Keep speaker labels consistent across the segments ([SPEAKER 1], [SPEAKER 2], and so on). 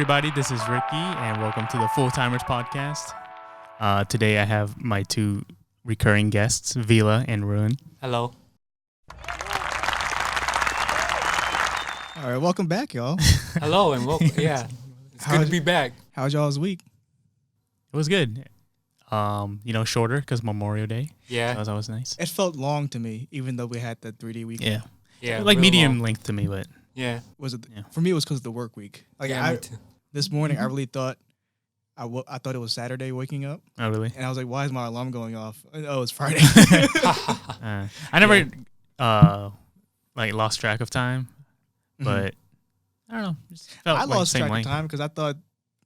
[SPEAKER 1] everybody. This is Ricky, and welcome to the Full Timers Podcast. Today, I have my two recurring guests, Vila and Roeun.
[SPEAKER 2] Hello.
[SPEAKER 3] All right, welcome back, y'all.
[SPEAKER 2] Hello and welcome. Yeah, it's good to be back.
[SPEAKER 3] How's y'all's week?
[SPEAKER 1] It was good. Shorter because Memorial Day.
[SPEAKER 2] Yeah.
[SPEAKER 1] That was always nice.
[SPEAKER 3] It felt long to me, even though we had the 3D weekend.
[SPEAKER 2] Yeah.
[SPEAKER 1] Like
[SPEAKER 2] real
[SPEAKER 1] medium
[SPEAKER 2] long.
[SPEAKER 1] length to me, but
[SPEAKER 2] Yeah.
[SPEAKER 3] Was it?
[SPEAKER 1] Yeah.
[SPEAKER 3] For me, it was because of the work week. Like
[SPEAKER 2] Yeah, me too.
[SPEAKER 3] this morning, I really thought I thought it was Saturday waking up,
[SPEAKER 1] oh really?
[SPEAKER 3] and I was like, "Why is my alarm going off?" Oh, it's Friday.
[SPEAKER 1] I never lost track of time, but I don't know. Just felt
[SPEAKER 3] I
[SPEAKER 1] like
[SPEAKER 3] lost
[SPEAKER 1] same
[SPEAKER 3] track
[SPEAKER 1] length.
[SPEAKER 3] of time because I thought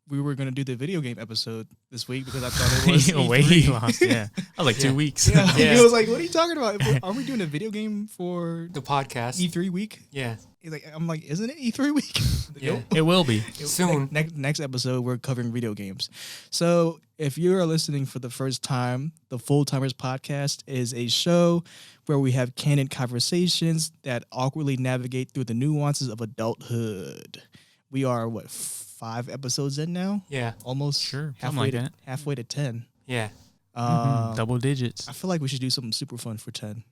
[SPEAKER 3] we were going to do the video game episode this week because I thought it was E3.
[SPEAKER 1] Way lost. Yeah, I was like 2 weeks.
[SPEAKER 3] Yeah.
[SPEAKER 2] Yeah.
[SPEAKER 3] He was like, "What are you talking about? Are we doing a video game for
[SPEAKER 2] The podcast.
[SPEAKER 3] E3 week?"
[SPEAKER 2] Yeah.
[SPEAKER 3] He's like, "I'm like, isn't it E3 week?"
[SPEAKER 2] Yeah.
[SPEAKER 1] It will be.
[SPEAKER 2] Soon.
[SPEAKER 3] Next episode, we're covering video games. So if you are listening for the first time, the Full Timers Podcast is a show where we have candid conversations that awkwardly navigate through the nuances of adulthood. We are, 5 episodes in now?
[SPEAKER 2] Yeah.
[SPEAKER 3] Almost
[SPEAKER 1] Sure, something like that.
[SPEAKER 3] halfway to 10.
[SPEAKER 2] Yeah.
[SPEAKER 1] Double digits.
[SPEAKER 3] I feel like we should do something super fun for 10.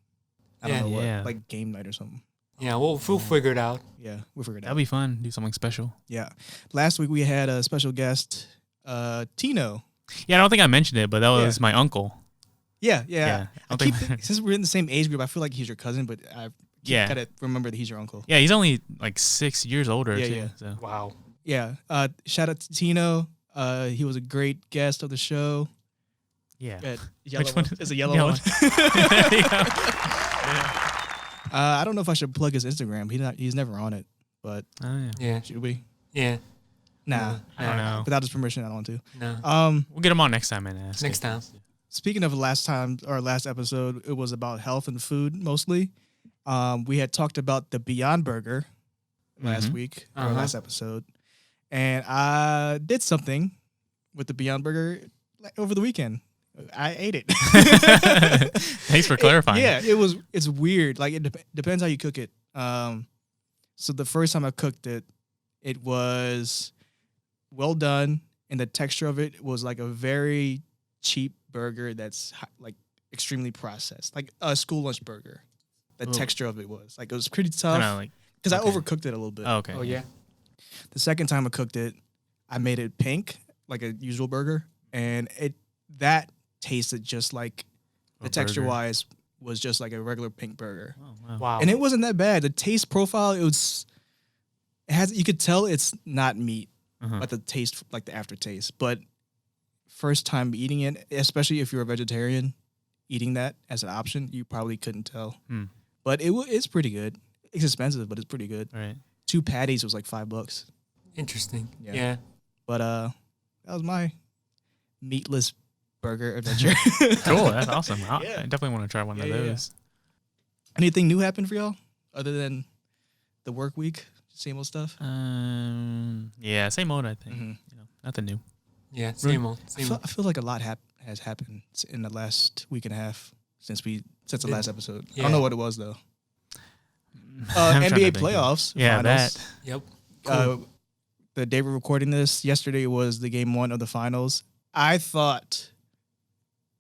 [SPEAKER 3] I don't
[SPEAKER 2] Yeah.
[SPEAKER 3] know what,
[SPEAKER 1] Yeah.
[SPEAKER 3] like game night or something.
[SPEAKER 2] Yeah. We'll figure it out.
[SPEAKER 3] Yeah, we'll figure it out.
[SPEAKER 1] That'll be fun. Do something special.
[SPEAKER 3] Yeah. Last week we had a special guest, Tino.
[SPEAKER 1] Yeah, I don't think I mentioned it, but that
[SPEAKER 3] Yeah.
[SPEAKER 1] was my uncle.
[SPEAKER 3] Yeah.
[SPEAKER 1] Yeah,
[SPEAKER 3] I keep since we're in the same age group, I feel like he's your cousin, but I
[SPEAKER 1] Yeah.
[SPEAKER 3] gotta remember that he's your uncle.
[SPEAKER 1] Yeah, he's only like 6 years older.
[SPEAKER 3] Yeah,
[SPEAKER 1] too,
[SPEAKER 3] yeah.
[SPEAKER 1] So.
[SPEAKER 2] Wow.
[SPEAKER 3] Yeah. Shout out to Tino. He was a great guest of the show.
[SPEAKER 1] Yeah.
[SPEAKER 3] At
[SPEAKER 1] Which one?
[SPEAKER 3] It's a yellow
[SPEAKER 1] Yellow
[SPEAKER 3] one.
[SPEAKER 1] Yeah.
[SPEAKER 3] I don't know if I should plug his Instagram. He's never on it, but
[SPEAKER 1] Oh, yeah.
[SPEAKER 2] Yeah.
[SPEAKER 3] should we?
[SPEAKER 2] Yeah.
[SPEAKER 3] Nah.
[SPEAKER 1] I don't know.
[SPEAKER 3] Without his permission, I don't want to.
[SPEAKER 2] No.
[SPEAKER 1] We'll get him on next time and ask.
[SPEAKER 2] Next
[SPEAKER 1] if-
[SPEAKER 2] time.
[SPEAKER 3] Speaking of last episode, it was about health and food mostly. We had talked about the Beyond Burger last
[SPEAKER 1] Mhm.
[SPEAKER 3] week, or
[SPEAKER 2] Uh-huh.
[SPEAKER 3] last episode, and I did something with the Beyond Burger over the weekend. I ate it.
[SPEAKER 1] Thanks for clarifying.
[SPEAKER 3] It's weird. Like it depends how you cook it. So the first time I cooked it, it was well done, and the texture of it was like a very cheap burger that's like extremely processed, like a school lunch burger. The
[SPEAKER 1] Ooh.
[SPEAKER 3] texture of it was like it was pretty
[SPEAKER 1] Kinda
[SPEAKER 3] tough
[SPEAKER 1] like,
[SPEAKER 3] because
[SPEAKER 1] okay.
[SPEAKER 3] I overcooked it a little bit.
[SPEAKER 1] oh, okay.
[SPEAKER 2] Oh yeah.
[SPEAKER 3] The second time I cooked it, I made it pink like a usual burger, and that tasted just like
[SPEAKER 1] A
[SPEAKER 3] the texture
[SPEAKER 1] burger.
[SPEAKER 3] wise was just like a regular pink burger.
[SPEAKER 1] Oh, wow.
[SPEAKER 2] Wow.
[SPEAKER 3] And it wasn't that bad. The taste profile, you could tell it's not meat,
[SPEAKER 1] Uh-huh.
[SPEAKER 3] but the taste, like the aftertaste. But first time eating it, especially if you're a vegetarian, eating that as an option, you probably couldn't tell.
[SPEAKER 1] Hmm.
[SPEAKER 3] But it's pretty good. It's expensive, but it's pretty good.
[SPEAKER 1] All right.
[SPEAKER 3] 2 patties was like $5.
[SPEAKER 2] Interesting.
[SPEAKER 3] Yeah.
[SPEAKER 2] Yeah.
[SPEAKER 3] But that was my meatless burger adventure.
[SPEAKER 1] Cool. That's awesome. I
[SPEAKER 3] Yeah.
[SPEAKER 1] definitely want to try one of
[SPEAKER 3] Yeah, yeah.
[SPEAKER 1] those.
[SPEAKER 3] Anything new happened for y'all other than the work week? Same old stuff.
[SPEAKER 1] Yeah, same old, I think.
[SPEAKER 3] Mhm.
[SPEAKER 1] Nothing new.
[SPEAKER 2] Yeah. Same old.
[SPEAKER 3] I
[SPEAKER 2] Same
[SPEAKER 3] feel,
[SPEAKER 2] old.
[SPEAKER 3] I feel like a lot has happened in the last week and a half since the last episode. I
[SPEAKER 2] Yeah.
[SPEAKER 3] don't know what it was though.
[SPEAKER 1] I'm trying to
[SPEAKER 3] NBA
[SPEAKER 1] think.
[SPEAKER 3] playoffs.
[SPEAKER 1] Yeah,
[SPEAKER 3] finals.
[SPEAKER 1] that.
[SPEAKER 2] Yep.
[SPEAKER 3] The day we're recording this, yesterday was the game 1 of the finals. I thought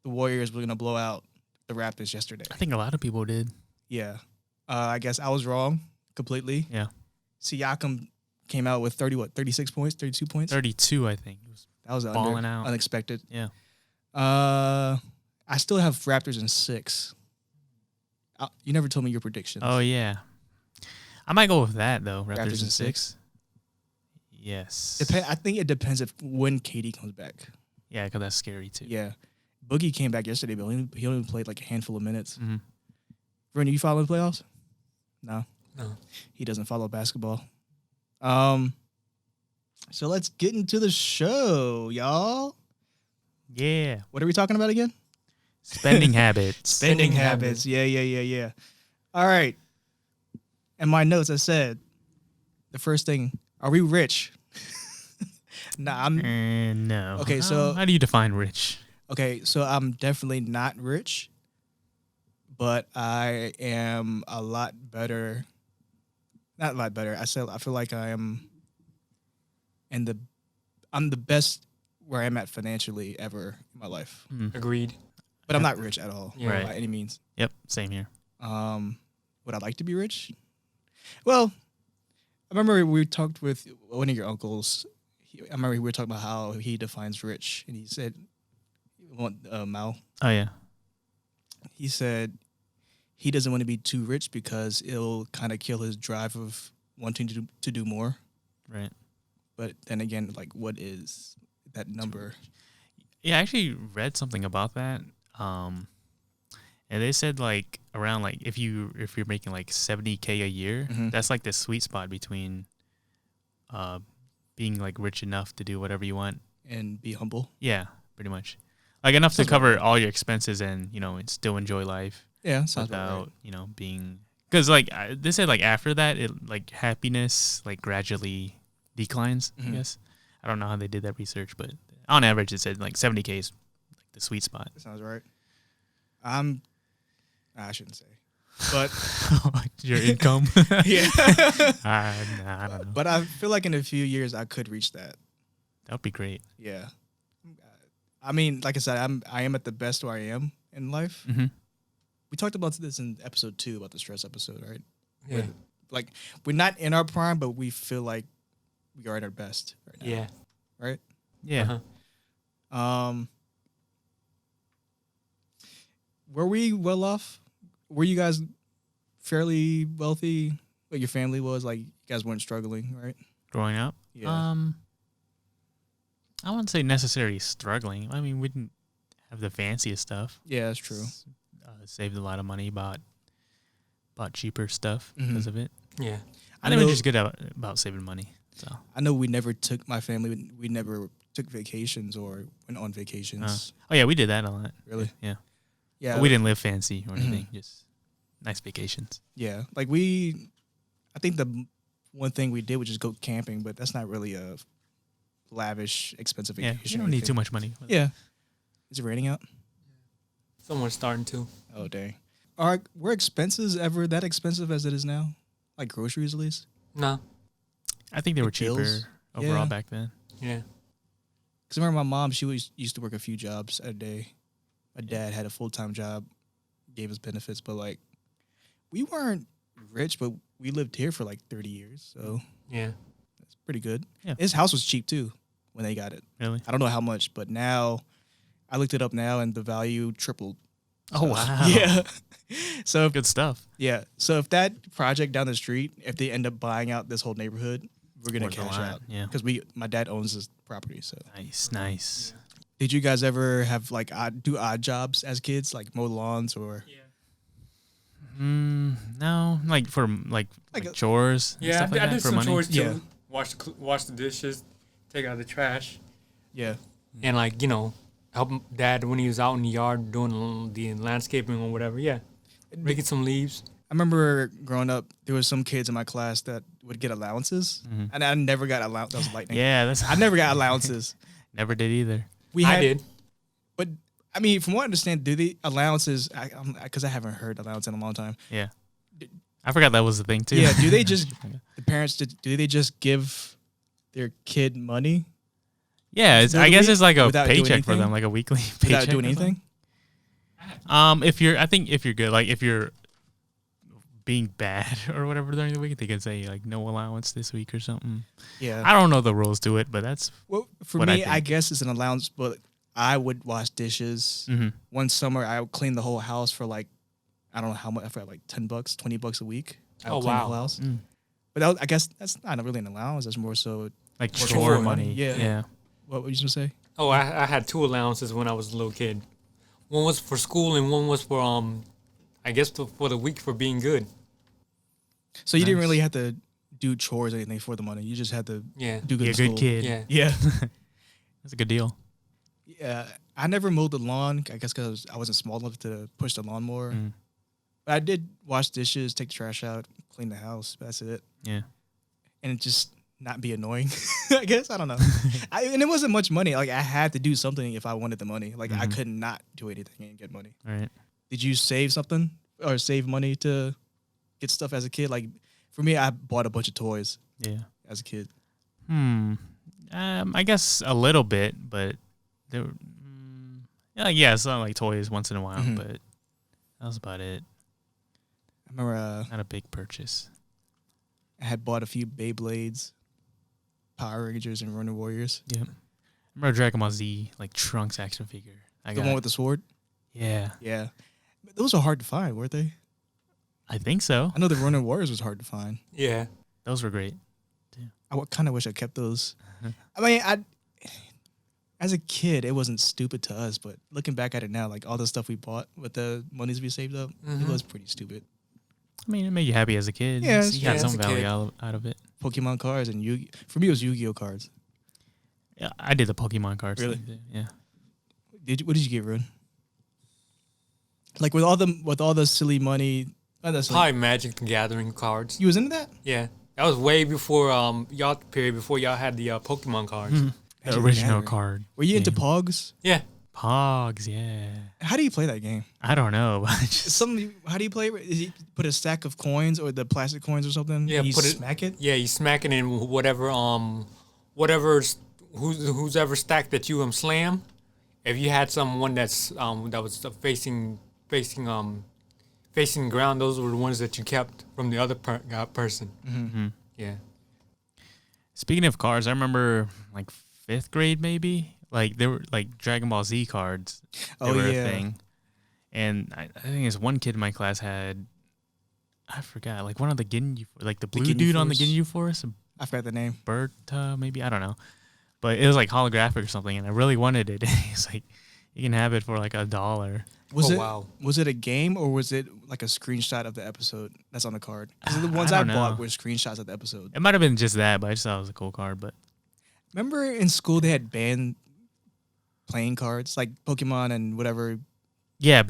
[SPEAKER 3] the Warriors were gonna blow out the Raptors yesterday.
[SPEAKER 1] I think a lot of people did.
[SPEAKER 3] Yeah, I guess I was wrong completely.
[SPEAKER 1] Yeah.
[SPEAKER 3] Siakam came out with 36 points, 32 points.
[SPEAKER 1] 32, I think. It was
[SPEAKER 3] That was
[SPEAKER 1] balling out.
[SPEAKER 3] unexpected.
[SPEAKER 1] Yeah.
[SPEAKER 3] I still have Raptors in 6. You never told me your predictions.
[SPEAKER 1] Oh, yeah. I might go with that, though. Raptors,
[SPEAKER 3] Raptors
[SPEAKER 1] in
[SPEAKER 3] in
[SPEAKER 1] 6. Yes.
[SPEAKER 3] I think it depends when KD comes back.
[SPEAKER 1] Yeah, because that's scary, too.
[SPEAKER 3] Yeah, Boogie came back yesterday, but he only played like a handful of minutes.
[SPEAKER 1] Mm-hmm.
[SPEAKER 3] Rennie, you follow the playoffs? No,
[SPEAKER 2] No.
[SPEAKER 3] he doesn't follow basketball. So let's get into the show, y'all.
[SPEAKER 1] Yeah.
[SPEAKER 3] What are we talking about again?
[SPEAKER 1] Spending habits.
[SPEAKER 2] Spending habits.
[SPEAKER 3] Yeah. All right. In my notes, I said the first thing: are we rich? Nah, I'm
[SPEAKER 1] No.
[SPEAKER 3] Okay, so-
[SPEAKER 1] How do you define rich?
[SPEAKER 3] okay. So I'm definitely not rich, but I am a lot better. Not a lot better. I feel like I am in the I'm the best where I'm at financially ever in my life.
[SPEAKER 2] Agreed.
[SPEAKER 3] But I'm not rich at all
[SPEAKER 2] Yeah.
[SPEAKER 1] Right.
[SPEAKER 3] by any means.
[SPEAKER 1] Yep, same here.
[SPEAKER 3] Would I like to be rich? Well, I remember we talked with one of your uncles. I remember we were talking about how he defines rich, and he said, Mao.
[SPEAKER 1] Oh yeah.
[SPEAKER 3] He said he doesn't want to be too rich because it'll kind of kill his drive of wanting to do more.
[SPEAKER 1] Right.
[SPEAKER 3] But then again, like, what is that number?
[SPEAKER 1] Yeah, I actually read something about that. And they said like around like if you're making like $70K a year, that's like the sweet spot between being like rich enough to do whatever you want
[SPEAKER 3] And be humble.
[SPEAKER 1] Yeah, pretty much. Like enough to
[SPEAKER 3] Sounds about
[SPEAKER 1] cover
[SPEAKER 3] right.
[SPEAKER 1] all your expenses and, and still enjoy life
[SPEAKER 3] Yeah, sounds about
[SPEAKER 1] without,
[SPEAKER 3] right.
[SPEAKER 1] being... Because, like, they said, like, after that, like, happiness, like, gradually declines, I guess. I don't know how they did that research, but on average, it said, like, 70K is like, the sweet spot.
[SPEAKER 3] That sounds right. I shouldn't say. But
[SPEAKER 1] Your income?
[SPEAKER 3] yeah.
[SPEAKER 1] I don't know.
[SPEAKER 3] But I feel like in a few years I could reach that.
[SPEAKER 1] That would be great.
[SPEAKER 3] Yeah. I mean, like I said, I am at the best where I am in life.
[SPEAKER 1] Mm-hmm.
[SPEAKER 3] We talked about this in episode 2 about the stress episode, right?
[SPEAKER 2] Yeah.
[SPEAKER 3] Like, we're not in our prime, but we feel like we are at our best right now.
[SPEAKER 2] Yeah.
[SPEAKER 3] Right?
[SPEAKER 1] Yeah.
[SPEAKER 3] Were we well off? Were you guys fairly wealthy? Like your family was? Like, you guys weren't struggling, right?
[SPEAKER 1] Growing up?
[SPEAKER 3] Yeah.
[SPEAKER 1] I wouldn't say necessarily struggling. I mean, we didn't have the fanciest stuff.
[SPEAKER 3] Yeah, that's true.
[SPEAKER 1] Saved a lot of money, bought cheaper stuff because of it.
[SPEAKER 2] Yeah.
[SPEAKER 1] I think we're just good about saving money. So
[SPEAKER 3] I know we never took, my family, we never took vacations or went on vacations.
[SPEAKER 1] oh yeah, we did that a lot.
[SPEAKER 3] Really?
[SPEAKER 1] Yeah.
[SPEAKER 3] Yeah.
[SPEAKER 1] But we didn't live fancy or anything. Just nice vacations.
[SPEAKER 3] Yeah. Like I think the one thing we did was just go camping, but that's not really a lavish, expensive
[SPEAKER 1] Yeah,
[SPEAKER 3] vacation.
[SPEAKER 1] you
[SPEAKER 3] or
[SPEAKER 1] don't need
[SPEAKER 3] anything.
[SPEAKER 1] too much money.
[SPEAKER 3] Yeah. Is it raining out?
[SPEAKER 2] Someone's starting to.
[SPEAKER 3] Oh, dang. Were expenses ever that expensive as it is now? Like groceries, at least?
[SPEAKER 2] No.
[SPEAKER 1] I think they were
[SPEAKER 3] Like
[SPEAKER 1] cheaper
[SPEAKER 3] bills?
[SPEAKER 1] overall
[SPEAKER 3] Yeah.
[SPEAKER 1] back then.
[SPEAKER 2] Yeah.
[SPEAKER 3] Because I remember my mom, she used to work a few jobs a day. My dad had a full-time job, gave us benefits, but like we weren't rich, but we lived here for like 30 years, so
[SPEAKER 2] Yeah.
[SPEAKER 3] it's pretty good.
[SPEAKER 1] Yeah.
[SPEAKER 3] His house was cheap too when they got it.
[SPEAKER 1] Really?
[SPEAKER 3] I don't know how much, but now I looked it up now and the value tripled.
[SPEAKER 1] Oh
[SPEAKER 3] So,
[SPEAKER 1] wow.
[SPEAKER 3] Yeah. So
[SPEAKER 1] Good stuff.
[SPEAKER 3] yeah, so if that project down the street, if they end up buying out this whole neighborhood, we're gonna
[SPEAKER 1] Worth a
[SPEAKER 3] cash
[SPEAKER 1] lot,
[SPEAKER 3] out.
[SPEAKER 1] yeah.
[SPEAKER 3] Because my dad owns this property. So
[SPEAKER 1] Nice.
[SPEAKER 3] did you guys ever have like odd jobs as kids, like mow lawns or?
[SPEAKER 1] No, like for like
[SPEAKER 3] Like
[SPEAKER 1] chores. and
[SPEAKER 2] Yeah.
[SPEAKER 1] stuff like
[SPEAKER 2] I
[SPEAKER 1] that
[SPEAKER 2] did
[SPEAKER 1] for
[SPEAKER 2] some
[SPEAKER 1] money.
[SPEAKER 2] chores too.
[SPEAKER 3] Yeah.
[SPEAKER 2] Wash the dishes, take out the trash,
[SPEAKER 3] Yeah.
[SPEAKER 2] and like help dad when he was out in the yard doing the landscaping or whatever. Yeah. Raking some leaves.
[SPEAKER 3] I remember growing up, there was some kids in my class that would get allowances, and I never got allowance. That was lightning.
[SPEAKER 1] Yeah, that's
[SPEAKER 3] I never got allowances.
[SPEAKER 1] never did either.
[SPEAKER 2] I did.
[SPEAKER 3] But I mean, from what I understand, do the allowances? Because I haven't heard allowance in a long time.
[SPEAKER 1] Yeah. I forgot that was the thing too.
[SPEAKER 3] Yeah, do they just the parents? Do they just give their kid money
[SPEAKER 1] Yeah,
[SPEAKER 3] During
[SPEAKER 1] I
[SPEAKER 3] the9 week
[SPEAKER 1] it's like a
[SPEAKER 3] without doing
[SPEAKER 1] paycheck for
[SPEAKER 3] anything?
[SPEAKER 1] them, like a weekly paycheck.
[SPEAKER 3] without doing
[SPEAKER 1] or something.
[SPEAKER 3] anything?
[SPEAKER 1] I think if you're good, like if you're being bad or whatever during the week, they can say like no allowance this week or something.
[SPEAKER 3] Yeah.
[SPEAKER 1] I don't know the rules to it, but that's
[SPEAKER 3] Well, for
[SPEAKER 1] what I
[SPEAKER 3] me, I
[SPEAKER 1] think.
[SPEAKER 3] guess it's an allowance, but I would wash dishes. One summer, I would clean the whole house for like, I don't know how much, I forgot, like $10, $20 a week. I would
[SPEAKER 2] Oh,
[SPEAKER 3] clean the
[SPEAKER 2] wow.
[SPEAKER 3] whole house.
[SPEAKER 1] Mm.
[SPEAKER 3] But I guess that's not really an allowance. That's more so,
[SPEAKER 1] like
[SPEAKER 3] Chore
[SPEAKER 1] chore
[SPEAKER 3] money,
[SPEAKER 1] money.
[SPEAKER 3] yeah.
[SPEAKER 1] Yeah.
[SPEAKER 3] what were you going to say?
[SPEAKER 2] Oh, I had 2 allowances when I was a little kid. One was for school and one was for I guess for the week for being good.
[SPEAKER 3] So you didn't
[SPEAKER 1] Nice.
[SPEAKER 3] really have to do chores or anything for the money. You just had to
[SPEAKER 2] Yeah.
[SPEAKER 3] do good
[SPEAKER 1] Be a
[SPEAKER 3] in
[SPEAKER 1] good
[SPEAKER 3] school.
[SPEAKER 1] kid.
[SPEAKER 2] Yeah.
[SPEAKER 3] Yeah.
[SPEAKER 1] That's a good deal.
[SPEAKER 3] Yeah. I never mowed the lawn, I guess because I wasn't small enough to push the lawnmower.
[SPEAKER 1] Mm.
[SPEAKER 3] But I did wash dishes, take the trash out, clean the house. That's it.
[SPEAKER 1] Yeah.
[SPEAKER 3] And it just not be annoying. I guess I don't know. And it wasn't much money. Like I had to do something if I wanted the money. Like I could not do anything and get money.
[SPEAKER 1] All right.
[SPEAKER 3] Did you save something or save money to get stuff as a kid? Like for me, I bought a bunch of toys
[SPEAKER 1] Yeah.
[SPEAKER 3] as a kid.
[SPEAKER 1] I guess a little bit, but there were, yeah, some like toys once in a while,
[SPEAKER 3] Mhm.
[SPEAKER 1] but that was about it.
[SPEAKER 3] I remember
[SPEAKER 1] Not a big purchase.
[SPEAKER 3] I had bought a few Beyblades, Power Rangers, and Runner Warriors.
[SPEAKER 1] Yep. Remember Dragon Ball Z, like Trunks action figure.
[SPEAKER 3] The one with the sword.
[SPEAKER 1] Yeah,
[SPEAKER 3] Yeah, those are hard to find, weren't they?
[SPEAKER 1] I think so.
[SPEAKER 3] I know the Runner Warriors was hard to find.
[SPEAKER 2] Yeah.
[SPEAKER 1] Those were great.
[SPEAKER 3] I kind of wish I kept those. I mean, as a kid, it wasn't stupid to us, but looking back at it now, like all the stuff we bought with the monies we saved up, it was pretty stupid.
[SPEAKER 1] I mean, it made you happy as a kid.
[SPEAKER 3] Yeah,
[SPEAKER 1] You got
[SPEAKER 2] yeah,
[SPEAKER 1] some
[SPEAKER 2] as a
[SPEAKER 1] value
[SPEAKER 2] kid.
[SPEAKER 1] out of it.
[SPEAKER 3] Pokemon cards and for me, it was Yu-Gi-Oh cards.
[SPEAKER 1] Yeah, I did the Pokemon cards.
[SPEAKER 3] Really?
[SPEAKER 1] thing, too. Yeah.
[SPEAKER 3] What did you get, Roeun? Like with all the silly money. Not that silly.
[SPEAKER 2] Probably Magic the Gathering cards.
[SPEAKER 3] You was into that?
[SPEAKER 2] Yeah. That was way before y'all period before y'all had the Pokemon cards.
[SPEAKER 1] The
[SPEAKER 3] Magic the
[SPEAKER 1] original
[SPEAKER 3] Gathering.
[SPEAKER 1] card.
[SPEAKER 3] Were you into
[SPEAKER 1] game.
[SPEAKER 3] Pogs?
[SPEAKER 2] Yeah.
[SPEAKER 1] Pogs, yeah.
[SPEAKER 3] How do you play that game?
[SPEAKER 1] I don't know. But just,
[SPEAKER 3] How do you play it? Is you put a stack of coins or the plastic coins or something?
[SPEAKER 2] Yeah,
[SPEAKER 3] and you
[SPEAKER 2] put it-
[SPEAKER 3] smack it.
[SPEAKER 2] Yeah, you smack it in who's ever stack that you slam. If you had someone that's that was facing ground, those were the ones that you kept from the other person.
[SPEAKER 3] Mm-hmm.
[SPEAKER 2] Yeah.
[SPEAKER 1] speaking of cards, I remember like 5th grade maybe. Like there were like Dragon Ball Z cards. They
[SPEAKER 3] Oh
[SPEAKER 1] were
[SPEAKER 3] yeah.
[SPEAKER 1] a thing. And I think this one kid in my class had, I forgot, like one of the Ginyu, like the blue
[SPEAKER 3] Ginyu
[SPEAKER 1] dude on the
[SPEAKER 3] Force?
[SPEAKER 1] Ginyu Force,
[SPEAKER 3] I forgot the name.
[SPEAKER 1] Berta maybe, I don't know. But it was like holographic or something, and I really wanted it. He's like, you can have it for like $1.
[SPEAKER 2] Wow.
[SPEAKER 3] Was it a game or was it like a screenshot of the episode that's on the card? Because the ones
[SPEAKER 1] I
[SPEAKER 3] I
[SPEAKER 1] don't
[SPEAKER 3] bought
[SPEAKER 1] know.
[SPEAKER 3] were screenshots of the episode.
[SPEAKER 1] It might have been just that, but I just thought it was a cool card. But
[SPEAKER 3] Remember in school they had banned playing cards like Pokemon and whatever.
[SPEAKER 1] yeah,
[SPEAKER 3] What?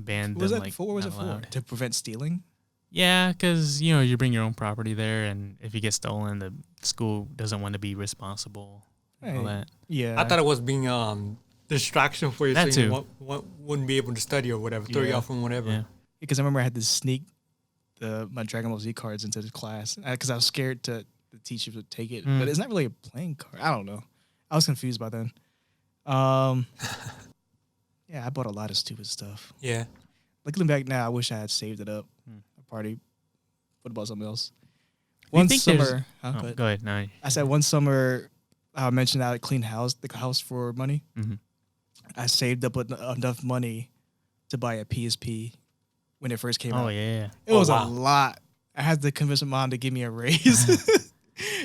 [SPEAKER 1] banned
[SPEAKER 3] What was
[SPEAKER 1] them,
[SPEAKER 3] that
[SPEAKER 1] like,
[SPEAKER 3] for? What was it
[SPEAKER 1] not
[SPEAKER 3] for?
[SPEAKER 1] allowed.
[SPEAKER 3] To prevent stealing?
[SPEAKER 1] Yeah, because you bring your own property there, and if you get stolen, the school doesn't want to be responsible. and All
[SPEAKER 3] Hey.
[SPEAKER 1] that.
[SPEAKER 3] Yeah.
[SPEAKER 2] I thought it was being distraction for you,
[SPEAKER 1] That
[SPEAKER 2] so you
[SPEAKER 1] too.
[SPEAKER 2] wouldn't be able to study or whatever, throw you
[SPEAKER 3] Yeah.
[SPEAKER 2] off from whatever.
[SPEAKER 1] Yeah.
[SPEAKER 3] Because I remember I had to sneak my Dragon Ball Z cards into the class because I was scared the teacher would take it.
[SPEAKER 1] Mm.
[SPEAKER 3] But it's not really a playing card. I don't know. I was confused by then. Yeah, I bought a lot of stupid stuff.
[SPEAKER 2] Yeah.
[SPEAKER 3] Looking back now, I wish I had saved it up.
[SPEAKER 1] Hmm.
[SPEAKER 3] I probably would have bought something else.
[SPEAKER 1] Do you
[SPEAKER 3] One
[SPEAKER 1] think there's-
[SPEAKER 3] summer,
[SPEAKER 1] Oh, go ahead. No.
[SPEAKER 3] I said one summer, I mentioned I would clean the house for money.
[SPEAKER 1] Mhm.
[SPEAKER 3] I saved up enough money to buy a PSP when it first came
[SPEAKER 1] Oh
[SPEAKER 3] out.
[SPEAKER 1] yeah.
[SPEAKER 3] It was
[SPEAKER 2] wow.
[SPEAKER 3] a lot. I had to convince my mom to give me a raise.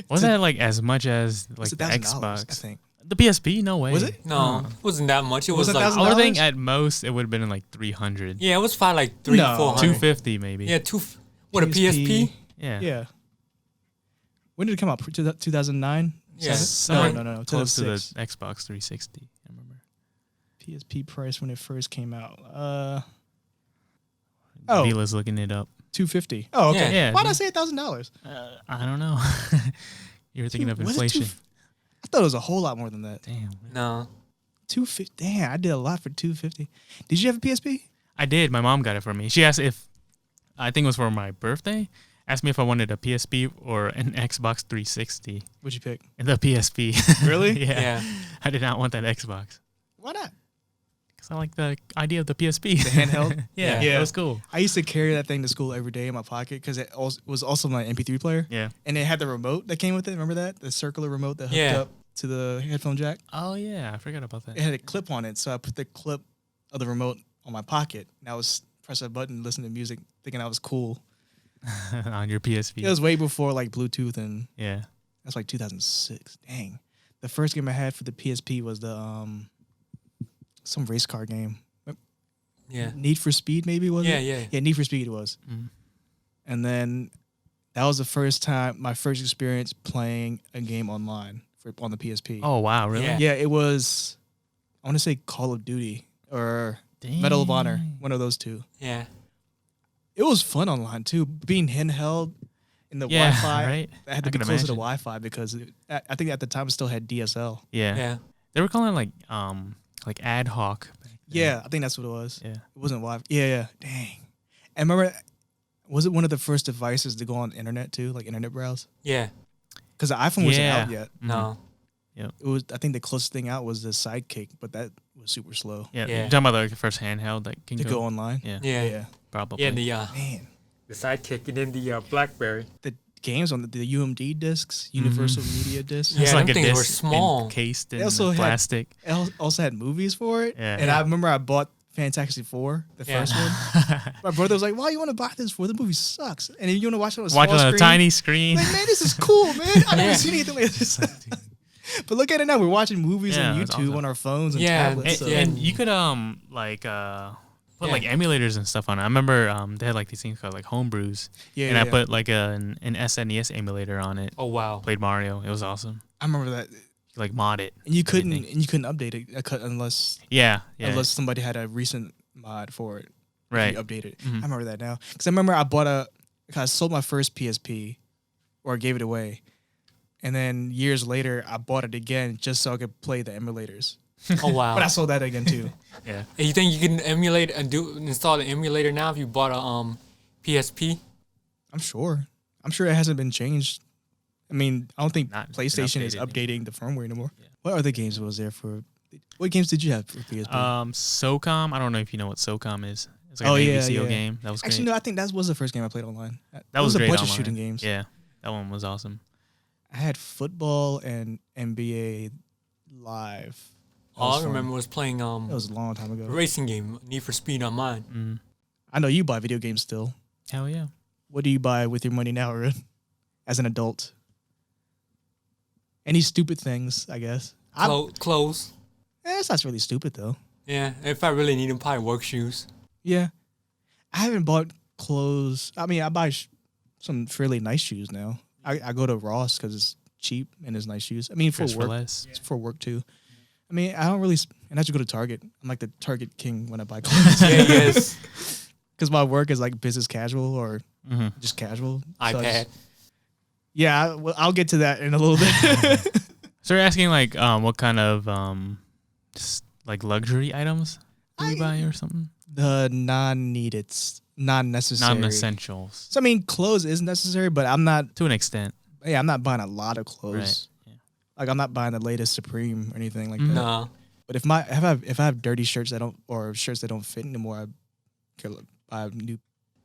[SPEAKER 1] Wasn't that like as much as like
[SPEAKER 3] It's
[SPEAKER 1] the
[SPEAKER 3] $1,000,
[SPEAKER 1] Xbox?
[SPEAKER 3] I think.
[SPEAKER 1] The PSP? No way.
[SPEAKER 3] Was it?
[SPEAKER 2] No, it wasn't that much. It was,
[SPEAKER 3] Was it
[SPEAKER 2] like
[SPEAKER 3] $1,000?
[SPEAKER 1] I would think at most it would have been in like 300.
[SPEAKER 2] yeah, it was probably like 300,
[SPEAKER 3] No.
[SPEAKER 2] 400.
[SPEAKER 1] 250 maybe.
[SPEAKER 2] Yeah, what a PSP?
[SPEAKER 1] Yeah.
[SPEAKER 3] Yeah. When did it come out? 2009?
[SPEAKER 2] Yeah.
[SPEAKER 1] Somewhere
[SPEAKER 3] No.
[SPEAKER 1] close to the
[SPEAKER 3] 2006.
[SPEAKER 1] Xbox 360. I remember.
[SPEAKER 3] PSP price when it first came out. Oh.
[SPEAKER 1] Vila's looking it up.
[SPEAKER 3] $250. Oh, okay.
[SPEAKER 1] Yeah.
[SPEAKER 3] Why did I say $1,000?
[SPEAKER 1] I don't know. You were thinking of
[SPEAKER 3] Was it
[SPEAKER 1] inflation.
[SPEAKER 3] I thought it was a whole lot more than that.
[SPEAKER 1] Damn.
[SPEAKER 2] No.
[SPEAKER 3] $250. Damn, I did a lot for $250. Did you have a PSP?
[SPEAKER 1] I did. My mom got it for me. She asked if, I think it was for my birthday, asked me if I wanted a PSP or an Xbox 360.
[SPEAKER 3] What'd you pick?
[SPEAKER 1] And the PSP.
[SPEAKER 3] Really?
[SPEAKER 1] yeah.
[SPEAKER 2] Yeah.
[SPEAKER 1] I did not want that Xbox.
[SPEAKER 3] Why not?
[SPEAKER 1] Because I like the idea of the PSP.
[SPEAKER 3] The handheld?
[SPEAKER 1] yeah,
[SPEAKER 3] Yeah.
[SPEAKER 1] That was cool.
[SPEAKER 3] I used to carry that thing to school every day in my pocket because it was also my MP3 player.
[SPEAKER 1] Yeah.
[SPEAKER 3] And it had the remote that came with it. Remember that? The circular remote that hooked
[SPEAKER 2] Yeah.
[SPEAKER 3] up to the headphone jack?
[SPEAKER 1] Oh, yeah. I forgot about
[SPEAKER 3] It
[SPEAKER 1] that.
[SPEAKER 3] had a clip on it. So I put the clip of the remote on my pocket. And I was press a button, listen to music, thinking I was cool.
[SPEAKER 1] On your PSP.
[SPEAKER 3] It was way before like Bluetooth, and
[SPEAKER 1] yeah.
[SPEAKER 3] that's like 2006. Dang. The first game I had for the PSP was the some race car game.
[SPEAKER 2] Yeah.
[SPEAKER 3] Need for Speed, maybe was
[SPEAKER 2] Yeah,
[SPEAKER 3] it?
[SPEAKER 2] yeah.
[SPEAKER 3] Yeah, Need for Speed it was.
[SPEAKER 1] Mm.
[SPEAKER 3] And then that was the first time, my first experience playing a game online on the PSP.
[SPEAKER 1] Oh, wow. Really?
[SPEAKER 2] Yeah.
[SPEAKER 3] Yeah, it was, I want to say Call of Duty or Medal of Honor,
[SPEAKER 1] Dang.
[SPEAKER 3] one of those two.
[SPEAKER 2] Yeah.
[SPEAKER 3] It was fun online too, being handheld in the
[SPEAKER 1] Yeah,
[SPEAKER 3] Wi-Fi.
[SPEAKER 1] right?
[SPEAKER 3] I had to
[SPEAKER 1] I
[SPEAKER 3] be
[SPEAKER 1] can
[SPEAKER 3] close to the
[SPEAKER 1] imagine.
[SPEAKER 3] Wi-Fi because I think at the time it still had DSL.
[SPEAKER 1] Yeah.
[SPEAKER 2] Yeah.
[SPEAKER 1] They were calling it like ad hoc. back then.
[SPEAKER 3] Yeah, I think that's what it was.
[SPEAKER 1] Yeah.
[SPEAKER 3] It wasn't Wi-Fi. Yeah. Dang. And remember, was it one of the first devices to go on the internet too, like internet browse?
[SPEAKER 2] Yeah.
[SPEAKER 3] Because the iPhone wasn't
[SPEAKER 1] Yeah.
[SPEAKER 3] out yet.
[SPEAKER 1] Mhm.
[SPEAKER 2] No.
[SPEAKER 1] Yep.
[SPEAKER 3] It was. I think the closest thing out was the Sidekick, but that was super slow
[SPEAKER 1] Yeah.
[SPEAKER 2] Yeah.
[SPEAKER 1] You're talking about like the first handheld that can
[SPEAKER 3] to go online.
[SPEAKER 1] Yeah.
[SPEAKER 2] Yeah.
[SPEAKER 1] Probably.
[SPEAKER 2] Yeah,
[SPEAKER 3] Man,
[SPEAKER 2] the Sidekick and then the BlackBerry.
[SPEAKER 3] the games on the UMD discs, Universal Media discs.
[SPEAKER 2] Yeah,
[SPEAKER 1] It's
[SPEAKER 2] them
[SPEAKER 1] like a
[SPEAKER 2] things were
[SPEAKER 1] disc
[SPEAKER 2] small.
[SPEAKER 1] encased in
[SPEAKER 3] They also had-
[SPEAKER 1] plastic.
[SPEAKER 3] It also had movies for it.
[SPEAKER 1] Yeah.
[SPEAKER 3] And I remember I bought Fantastic Four, the
[SPEAKER 2] Yeah.
[SPEAKER 3] first one. My brother was like, "Why you want to buy this for? The movie sucks." And if you want to watch it on a small
[SPEAKER 1] Watch it on a
[SPEAKER 3] screen,
[SPEAKER 1] tiny screen.
[SPEAKER 3] like, man, this is cool, man. I've never
[SPEAKER 2] Yeah.
[SPEAKER 3] seen anything like this. But look at it now. We're watching movies
[SPEAKER 1] Yeah,
[SPEAKER 3] on
[SPEAKER 1] that's
[SPEAKER 3] YouTube
[SPEAKER 1] awesome.
[SPEAKER 3] on our phones and
[SPEAKER 2] Yeah,
[SPEAKER 3] tablets.
[SPEAKER 1] And,
[SPEAKER 3] So.
[SPEAKER 1] and you could put like emulators and stuff on it. I remember they had like these things called like homebrews.
[SPEAKER 3] Yeah,
[SPEAKER 1] and
[SPEAKER 3] yeah.
[SPEAKER 1] I put like an SNES emulator on it.
[SPEAKER 2] Oh wow.
[SPEAKER 1] Played Mario. It was awesome.
[SPEAKER 3] I remember that.
[SPEAKER 1] You could, like mod it.
[SPEAKER 3] And you couldn't
[SPEAKER 1] everything.
[SPEAKER 3] update it unless
[SPEAKER 1] Yeah.
[SPEAKER 3] somebody had a recent mod for it.
[SPEAKER 1] Right.
[SPEAKER 3] You update it.
[SPEAKER 1] Mhm.
[SPEAKER 3] I remember that now. Because I remember I sold my first PSP or I gave it away. And then years later, I bought it again just so I could play the emulators.
[SPEAKER 2] Oh wow.
[SPEAKER 3] But I sold that again too.
[SPEAKER 1] Yeah.
[SPEAKER 2] And you think you can emulate and install an emulator now if you bought a PSP?
[SPEAKER 3] I'm sure. I'm sure it hasn't been changed. I mean, I don't think
[SPEAKER 1] Not been
[SPEAKER 3] PlayStation is
[SPEAKER 1] updated.
[SPEAKER 3] updating the firmware anymore. What other games was there for? What games did you have for PSP?
[SPEAKER 1] SOCOM. I don't know if you know what SOCOM is. It's like
[SPEAKER 3] Oh,
[SPEAKER 1] an
[SPEAKER 3] yeah,
[SPEAKER 1] Navy SEAL
[SPEAKER 3] yeah.
[SPEAKER 1] game. That was great.
[SPEAKER 3] Actually, no. I think that was the first game I played online.
[SPEAKER 1] that was
[SPEAKER 3] a
[SPEAKER 1] great
[SPEAKER 3] bunch
[SPEAKER 1] online.
[SPEAKER 3] of shooting games.
[SPEAKER 1] Yeah. That one was awesome.
[SPEAKER 3] I had football and NBA Live. That
[SPEAKER 2] All
[SPEAKER 3] was
[SPEAKER 2] I
[SPEAKER 3] fun.
[SPEAKER 2] remember was playing
[SPEAKER 3] That was a long time
[SPEAKER 2] a
[SPEAKER 3] ago.
[SPEAKER 2] racing game, Need for Speed on mine.
[SPEAKER 1] Mm.
[SPEAKER 3] I know you buy video games still.
[SPEAKER 1] Hell yeah.
[SPEAKER 3] What do you buy with your money now, Roeun? As an adult? Any stupid things, I guess.
[SPEAKER 2] Clothes.
[SPEAKER 3] It's not really stupid though.
[SPEAKER 2] Yeah, if I really need them, probably work shoes.
[SPEAKER 3] Yeah. I haven't bought clothes. I mean, I buy some fairly nice shoes now. I go to Ross because it's cheap and it's nice shoes. I mean, for
[SPEAKER 1] Dress
[SPEAKER 3] work.
[SPEAKER 1] for less.
[SPEAKER 3] For work too. I mean, I don't really, and I just go to Target. I'm like the Target king when I buy clothes.
[SPEAKER 2] Yeah, yes.
[SPEAKER 3] Because my work is like business casual or
[SPEAKER 1] Mm-hmm.
[SPEAKER 3] just casual. So I
[SPEAKER 2] iPad.
[SPEAKER 3] just- yeah, I'll get to that in a little bit.
[SPEAKER 1] So you're asking like what kind of just like luxury items do we buy or something?
[SPEAKER 3] The non-needed, non-necessary.
[SPEAKER 1] Non-essentials.
[SPEAKER 3] So I mean, clothes is necessary, but I'm not.
[SPEAKER 1] To an extent.
[SPEAKER 3] Yeah, I'm not buying a lot of clothes.
[SPEAKER 1] Right. Yeah.
[SPEAKER 3] Like I'm not buying the latest Supreme or anything like that.
[SPEAKER 2] Nah.
[SPEAKER 3] But if I have dirty shirts that don't or shirts that don't fit anymore, I could buy new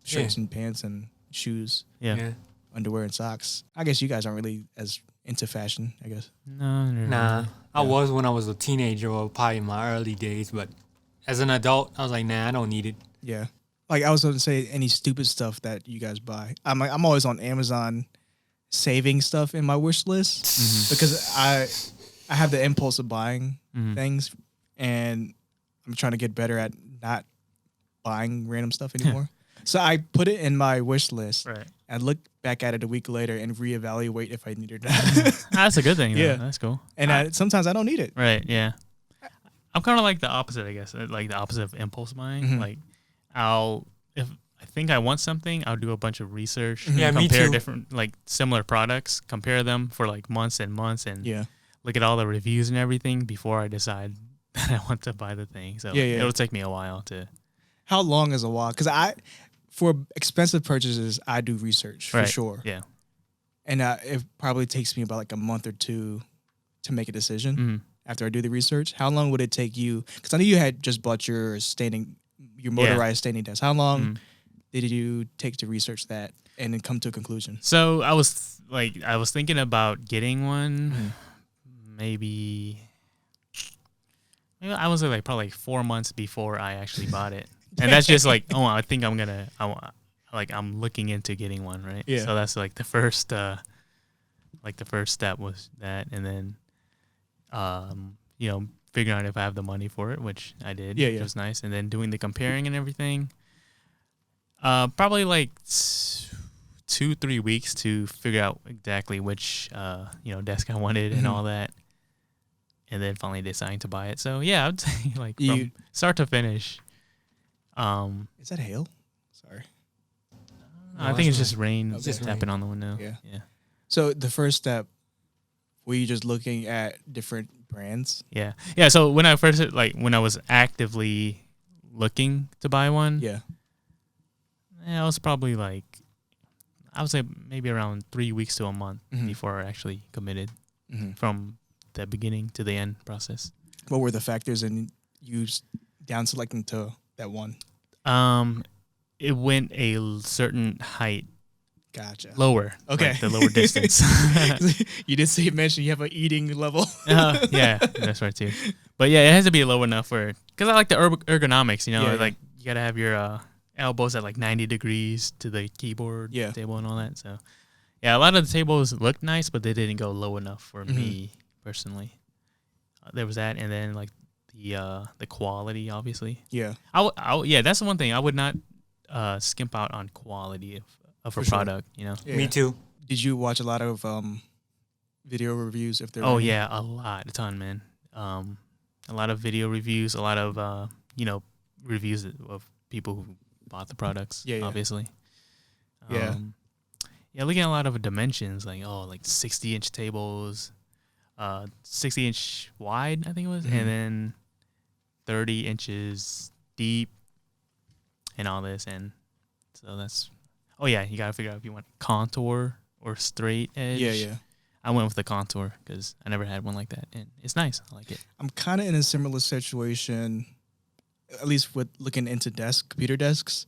[SPEAKER 3] shirts and pants and shoes,
[SPEAKER 1] Yeah.
[SPEAKER 3] underwear and socks. I guess you guys aren't really as into fashion. I guess.
[SPEAKER 1] No.
[SPEAKER 2] Nah. I was when I was a teenager or probably in my early days, but as an adult, I was like, nah, I don't need it.
[SPEAKER 3] Yeah. Like I was going to say, any stupid stuff that you guys buy. I'm always on Amazon, saving stuff in my wish list because I have the impulse of buying things, and I'm trying to get better at not buying random stuff anymore. So I put it in my wish list.
[SPEAKER 1] Right.
[SPEAKER 3] And look back at it a week later and reevaluate if I need it or not.
[SPEAKER 1] That's a good thing.
[SPEAKER 3] Yeah.
[SPEAKER 1] Yeah. That's cool.
[SPEAKER 3] And sometimes I don't need it.
[SPEAKER 1] Right. Yeah. I'm kind of like the opposite, I guess. Like the opposite of impulse buying. Like if I think I want something, I'll do a bunch of research.
[SPEAKER 2] Yeah, me
[SPEAKER 1] compare
[SPEAKER 2] too.
[SPEAKER 1] different like similar products, compare them for like months and months, and look at all the reviews and everything before I decide that I want to buy the thing. So it'll take me a while to.
[SPEAKER 3] How long is a while? Because for expensive purchases, I do research for sure.
[SPEAKER 1] Yeah.
[SPEAKER 3] And it probably takes me about like a month or two to make a decision after I do the research. How long would it take you? Because I know you had just bought your motorized standing desk. How long did you take to research that and then come to a conclusion?
[SPEAKER 1] So I was thinking about getting one, maybe I was like probably like 4 months before I actually bought it, and that's just like I think I'm looking into getting one, right?
[SPEAKER 3] Yeah.
[SPEAKER 1] So that's like the first step was that, and then figuring out if I have the money for it, which I did.
[SPEAKER 3] Yeah,
[SPEAKER 1] which was nice, and then doing the comparing and everything. Probably like 2-3 weeks to figure out exactly which desk I wanted and all that, and then finally deciding to buy it. So yeah, I'd say like from start to finish.
[SPEAKER 3] Is that hail? Sorry.
[SPEAKER 1] I think it's just rain
[SPEAKER 3] Okay.
[SPEAKER 1] just tapping on the window.
[SPEAKER 3] Yeah.
[SPEAKER 1] Yeah.
[SPEAKER 3] So the first step, were you just looking at different brands?
[SPEAKER 1] Yeah. Yeah. So when I was actively looking to buy one, I was probably like, I would say maybe around 3 weeks to a month before I actually committed from the beginning to the end process.
[SPEAKER 3] What were the factors in you down selecting to that one?
[SPEAKER 1] It went a certain height
[SPEAKER 3] Gotcha.
[SPEAKER 1] lower.
[SPEAKER 3] Okay.
[SPEAKER 1] Like the lower distance.
[SPEAKER 3] You did say mention you have an eating level.
[SPEAKER 1] Yeah, that's right too. But yeah, it has to be low enough where, because I like the ergonomics, you know,
[SPEAKER 3] Yeah,
[SPEAKER 1] like you gotta have your elbows at like 90 degrees to the keyboard
[SPEAKER 3] Yeah.
[SPEAKER 1] table and all that. So yeah, a lot of the tables looked nice, but they didn't go low enough for me personally. There was that, and then like the quality, obviously.
[SPEAKER 3] Yeah.
[SPEAKER 1] Yeah, that's the one thing I would not skimp out on quality of a
[SPEAKER 3] For sure.
[SPEAKER 1] product. You know.
[SPEAKER 3] Yeah.
[SPEAKER 2] Me too.
[SPEAKER 3] Did you watch a lot of video reviews? If there
[SPEAKER 1] Oh
[SPEAKER 3] were any?
[SPEAKER 1] yeah, a ton, man. A lot of video reviews, a lot of reviews of people who bought the products.
[SPEAKER 3] Yeah.
[SPEAKER 1] Obviously.
[SPEAKER 3] Yeah.
[SPEAKER 1] Yeah, looking at a lot of dimensions, like 60-inch tables, 60-inch wide, I think it was, and then 30 inches deep, and all this, and so that's. Oh yeah, you gotta figure out if you want contour or straight edge.
[SPEAKER 3] Yeah.
[SPEAKER 1] I went with the contour because I never had one like that, and it's nice. I like it.
[SPEAKER 3] I'm kind of in a similar situation, at least with looking into computer desks.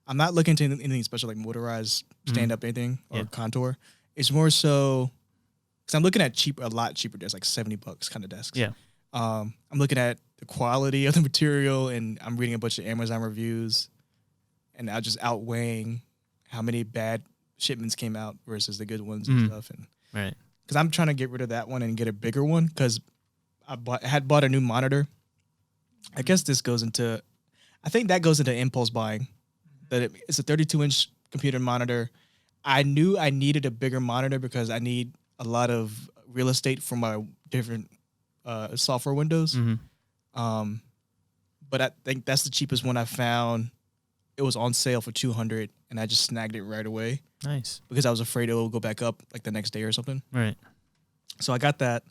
[SPEAKER 3] I'm not looking into anything special like motorized stand-up anything or contour. It's more so because I'm looking at a lot cheaper desks, like $70 kind of desks.
[SPEAKER 1] Yeah.
[SPEAKER 3] I'm looking at the quality of the material, and I'm reading a bunch of Amazon reviews, and I'm just outweighing how many bad shipments came out versus the good ones and stuff. And
[SPEAKER 1] Right.
[SPEAKER 3] because I'm trying to get rid of that one and get a bigger one because I had bought a new monitor. I guess this goes into, I think that goes into impulse buying. That it's a 32-inch computer monitor. I knew I needed a bigger monitor because I need a lot of real estate for my different software windows. But I think that's the cheapest one I found. It was on sale for $200, and I just snagged it right away
[SPEAKER 1] Nice.
[SPEAKER 3] because I was afraid it would go back up like the next day or something.
[SPEAKER 1] Right.
[SPEAKER 3] So I got that,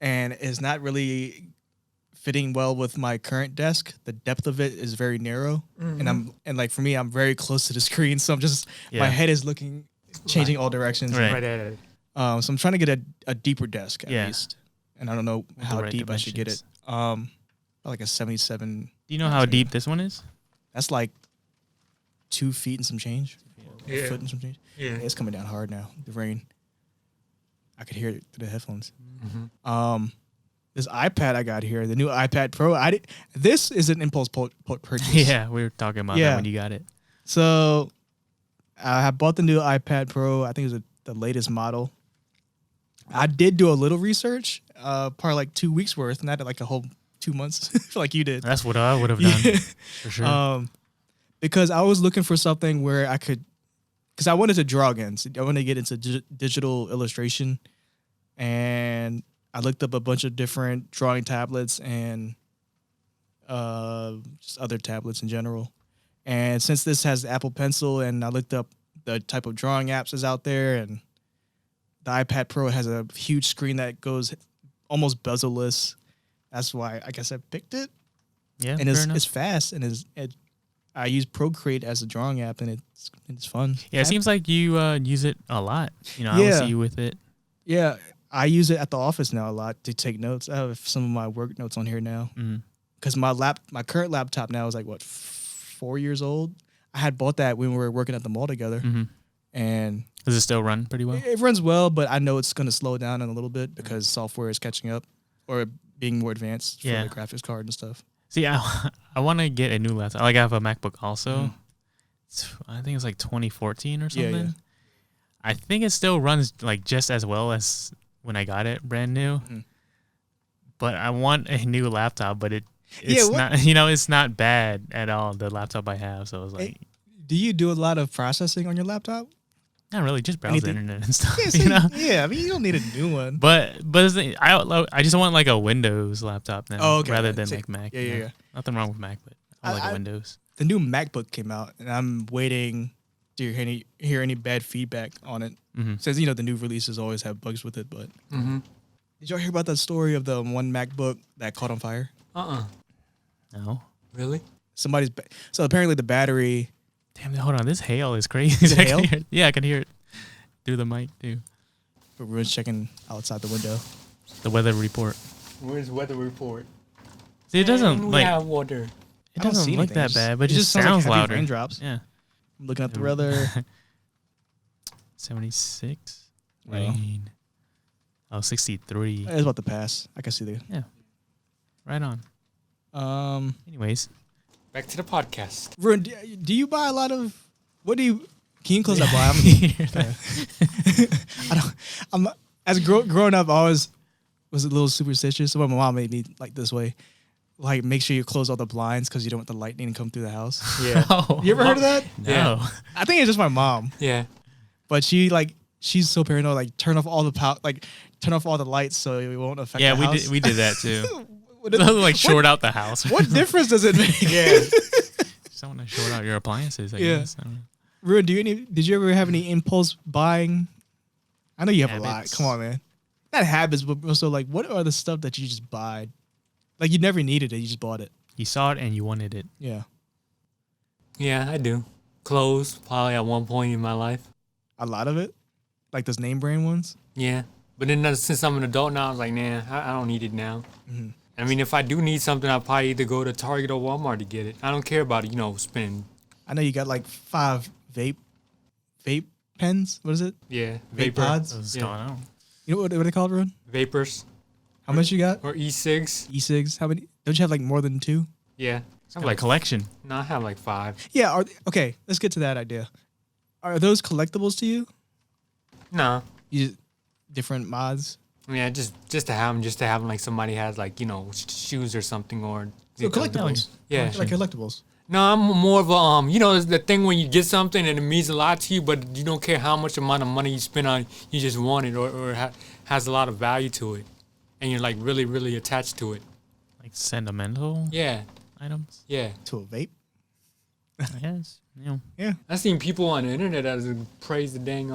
[SPEAKER 3] and it's not really fitting well with my current desk. The depth of it is very narrow, and like for me, I'm very close to the screen, so I'm just my head is changing all directions.
[SPEAKER 1] Right.
[SPEAKER 2] Right at it.
[SPEAKER 3] So I'm trying to get a deeper desk at
[SPEAKER 1] Yeah.
[SPEAKER 3] least, and I don't know how
[SPEAKER 1] right
[SPEAKER 3] deep I should get it.
[SPEAKER 1] dimensions.
[SPEAKER 3] Like a 77.
[SPEAKER 1] Do you know how deep this one is?
[SPEAKER 3] That's like 2 feet and some change. A
[SPEAKER 2] Yeah.
[SPEAKER 3] foot and some change.
[SPEAKER 2] Yeah.
[SPEAKER 3] It's coming down hard now. The rain. I could hear it through the headphones. This iPad I got here, the new iPad Pro. This is an impulse purchase.
[SPEAKER 1] Yeah, we were talking about that when you got it.
[SPEAKER 3] So I bought the new iPad Pro. I think it was the latest model. I did do a little research, probably like 2 weeks worth, not like a whole 2 months like you did.
[SPEAKER 1] That's what I would have done for sure.
[SPEAKER 3] Because I was looking for something where I could, because I wanted to draw again. So I wanted to get into digital illustration, and I looked up a bunch of different drawing tablets and just other tablets in general. And since this has Apple Pencil, and I looked up the type of drawing apps is out there, and the iPad Pro has a huge screen that goes almost bezel-less. That's why I guess I picked it.
[SPEAKER 1] Yeah,
[SPEAKER 3] And
[SPEAKER 1] fair enough.
[SPEAKER 3] it's fast, and I use Procreate as a drawing app, and it's fun.
[SPEAKER 1] Yeah, it seems like you use it a lot. You know, I would see you with it.
[SPEAKER 3] Yeah, I use it at the office now a lot to take notes. I have some of my work notes on here now because my current laptop now is like 4 years old. I had bought that when we were working at the mall together, and
[SPEAKER 1] Does it still run pretty well?
[SPEAKER 3] it runs well, but I know it's going to slow down in a little bit because software is catching up or being more advanced for the graphics card and stuff.
[SPEAKER 1] See, I want to get a new laptop. Like I have a MacBook also. I think it's like 2014 or something.
[SPEAKER 3] Yeah.
[SPEAKER 1] I think it still runs like just as well as when I got it brand new. But I want a new laptop, but it's not, it's not bad at all, the laptop I have. So I was like,
[SPEAKER 3] do you do a lot of processing on your laptop?
[SPEAKER 1] not really, just browse the internet and stuff.
[SPEAKER 3] Yeah, I mean, you don't need a new one.
[SPEAKER 1] But I just want like a Windows laptop now rather than like Mac.
[SPEAKER 3] Yeah.
[SPEAKER 1] Nothing wrong with Mac, but I like a Windows.
[SPEAKER 3] The new MacBook came out, and I'm waiting to hear any bad feedback on it. Since the new releases always have bugs with it, but did y'all hear about that story of the one MacBook that caught on fire?
[SPEAKER 1] No.
[SPEAKER 2] Really?
[SPEAKER 3] So apparently the battery.
[SPEAKER 1] Damn, hold on. This hail is crazy.
[SPEAKER 3] Is it hail?
[SPEAKER 1] Yeah, I can hear it through the mic too.
[SPEAKER 3] But Roeun's checking outside the window.
[SPEAKER 1] The weather report.
[SPEAKER 2] Where's weather report?
[SPEAKER 1] See, it doesn't
[SPEAKER 2] We
[SPEAKER 1] like
[SPEAKER 2] have water.
[SPEAKER 1] it
[SPEAKER 3] I don't
[SPEAKER 1] doesn't
[SPEAKER 3] see
[SPEAKER 1] look
[SPEAKER 3] anything.
[SPEAKER 1] that bad, but
[SPEAKER 3] It
[SPEAKER 1] it
[SPEAKER 3] just
[SPEAKER 1] just
[SPEAKER 3] sounds like
[SPEAKER 1] sounds
[SPEAKER 3] heavy
[SPEAKER 1] louder.
[SPEAKER 3] raindrops.
[SPEAKER 1] Yeah.
[SPEAKER 3] I'm looking at the weather.
[SPEAKER 1] 76
[SPEAKER 3] Wow.
[SPEAKER 1] rain. Oh, 63.
[SPEAKER 3] It's about to pass. I can see the.
[SPEAKER 1] Right on. Anyways,
[SPEAKER 2] Back to the podcast.
[SPEAKER 3] Roeun, do you buy a lot of? What do you? Can you close that bar? I don't. I'm as growing up, I always was a little superstitious. So my mom made me like this way, like make sure you close all the blinds because you don't want the lightning to come through the house.
[SPEAKER 2] Yeah.
[SPEAKER 3] You ever heard of that?
[SPEAKER 1] No.
[SPEAKER 2] Yeah.
[SPEAKER 3] I think it's just my mom,
[SPEAKER 2] Yeah.
[SPEAKER 3] but she's so paranoid. Like turn off all the turn off all the lights so it won't affect.
[SPEAKER 1] Yeah,
[SPEAKER 3] the house.
[SPEAKER 1] we did that too.
[SPEAKER 3] What,
[SPEAKER 1] Like short out the house.
[SPEAKER 3] what difference does it make?
[SPEAKER 2] Yeah.
[SPEAKER 1] Just don't want to short out your appliances. I
[SPEAKER 3] Yeah.
[SPEAKER 1] guess. I don't know.
[SPEAKER 3] Roeun, did you ever have any impulse buying? I know you have a lot.
[SPEAKER 1] Habits.
[SPEAKER 3] Come on, man. Not habits, but also like, what are the stuff that you just buy? Like you never needed it, you just bought it.
[SPEAKER 1] You saw it and you wanted it.
[SPEAKER 3] Yeah,
[SPEAKER 2] Yeah, I do. Clothes, probably at one point in my life.
[SPEAKER 3] a lot of it, like those name brand ones.
[SPEAKER 2] Yeah. But then since I'm an adult now, I was like, nah, I don't need it now.
[SPEAKER 3] Mm-hmm.
[SPEAKER 2] I mean, if I do need something, I'll probably either go to Target or Walmart to get it. I don't care about, spending.
[SPEAKER 3] I know you got like 5 vape pens. What is it?
[SPEAKER 2] Yeah.
[SPEAKER 3] Vape
[SPEAKER 2] Vapor.
[SPEAKER 3] pods.
[SPEAKER 1] What's
[SPEAKER 2] Yeah.
[SPEAKER 1] going on?
[SPEAKER 3] You know what are they called, Roeun?
[SPEAKER 2] Vapors.
[SPEAKER 3] How much you got?
[SPEAKER 2] Or e-cigs.
[SPEAKER 3] E-cigs. How many? Don't you have like more than 2?
[SPEAKER 2] Yeah. I
[SPEAKER 1] It's
[SPEAKER 2] have
[SPEAKER 1] like
[SPEAKER 2] like,
[SPEAKER 1] collection.
[SPEAKER 2] no, I have like 5.
[SPEAKER 3] Yeah. Okay. Let's get to that idea. Are those collectibles to you?
[SPEAKER 2] No.
[SPEAKER 3] You different mods.
[SPEAKER 2] Yeah, just to have them, like somebody has like, shoes or something or.
[SPEAKER 3] So collectibles.
[SPEAKER 2] Yeah.
[SPEAKER 3] Like collectibles.
[SPEAKER 2] No, I'm more of a it's the thing when you get something and it means a lot to you, but you don't care how much amount of money you spend on, you just want it or has a lot of value to it, and you're like really really attached to it.
[SPEAKER 1] Like sentimental
[SPEAKER 2] Yeah,
[SPEAKER 1] items.
[SPEAKER 2] yeah.
[SPEAKER 3] To a vape.
[SPEAKER 1] I guess.
[SPEAKER 3] Yeah.
[SPEAKER 2] I've seen people on the internet that praise the dang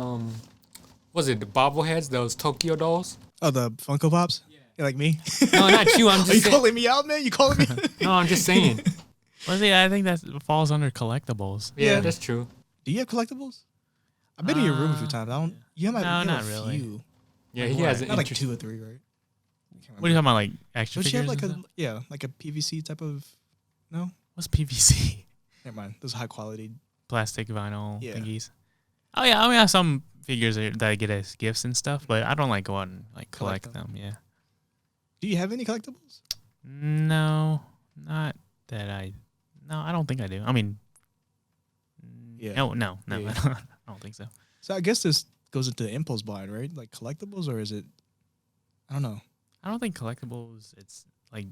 [SPEAKER 2] was it the bobbleheads, those Tokyo dolls?
[SPEAKER 3] Oh, the Funko Pops. Yeah, like me.
[SPEAKER 2] No, not you. I'm
[SPEAKER 3] Are you
[SPEAKER 2] just saying.
[SPEAKER 3] calling me out, man? You calling me?
[SPEAKER 2] No, I'm just saying.
[SPEAKER 1] Well, see, I think that falls under collectibles.
[SPEAKER 2] Yeah,
[SPEAKER 3] Yeah.
[SPEAKER 2] that's true.
[SPEAKER 3] Do you have collectibles? I've been in your room a few times. I don't. You have
[SPEAKER 1] no,
[SPEAKER 3] you have
[SPEAKER 1] not
[SPEAKER 3] a
[SPEAKER 1] really.
[SPEAKER 3] few.
[SPEAKER 2] Yeah,
[SPEAKER 1] Like
[SPEAKER 2] he
[SPEAKER 1] what?
[SPEAKER 2] has an
[SPEAKER 3] Not like
[SPEAKER 2] interest.
[SPEAKER 3] 2 or 3, right? I can't
[SPEAKER 1] What are you
[SPEAKER 3] remember.
[SPEAKER 1] talking about? Like action
[SPEAKER 3] Don't you have
[SPEAKER 1] figures?
[SPEAKER 3] like
[SPEAKER 1] and
[SPEAKER 3] a
[SPEAKER 1] stuff?
[SPEAKER 3] like a PVC type of? No,
[SPEAKER 1] What's PVC?
[SPEAKER 3] never mind. Those high quality.
[SPEAKER 1] Plastic vinyl
[SPEAKER 3] Yeah.
[SPEAKER 1] thingies. Oh yeah, I mean I have some figures that I get as gifts and stuff, but I don't like go out and like
[SPEAKER 3] Collect
[SPEAKER 1] collect them. Yeah.
[SPEAKER 3] Do you have any collectibles?
[SPEAKER 1] No, not that I. No, I don't think I do. I mean,
[SPEAKER 3] Yeah.
[SPEAKER 1] no,
[SPEAKER 3] Yeah.
[SPEAKER 1] I don't think so.
[SPEAKER 3] So I guess this goes into impulse buying, right? Like collectibles, or is it? I don't know.
[SPEAKER 1] I don't think collectibles. It's like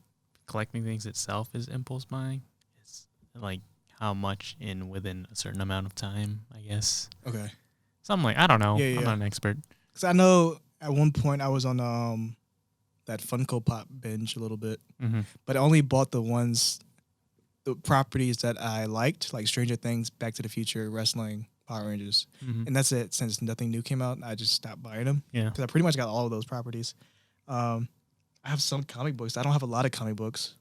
[SPEAKER 1] collecting things itself is impulse buying. It's like how much in within a certain amount of time, I guess.
[SPEAKER 3] Okay.
[SPEAKER 1] Something like I don't know.
[SPEAKER 3] Yeah,
[SPEAKER 1] I'm
[SPEAKER 3] yeah.
[SPEAKER 1] not an expert.
[SPEAKER 3] Because I know at one point I was on that Funko Pop binge a little bit,
[SPEAKER 1] Mm-hmm.
[SPEAKER 3] but I only bought the properties that I liked, like Stranger Things, Back to the Future, Wrestling, Power Rangers,
[SPEAKER 1] Mm-hmm.
[SPEAKER 3] and that's it. Since nothing new came out, I just stopped buying them
[SPEAKER 1] Yeah.
[SPEAKER 3] because I pretty much got all of those properties. I have some comic books. I don't have a lot of comic books.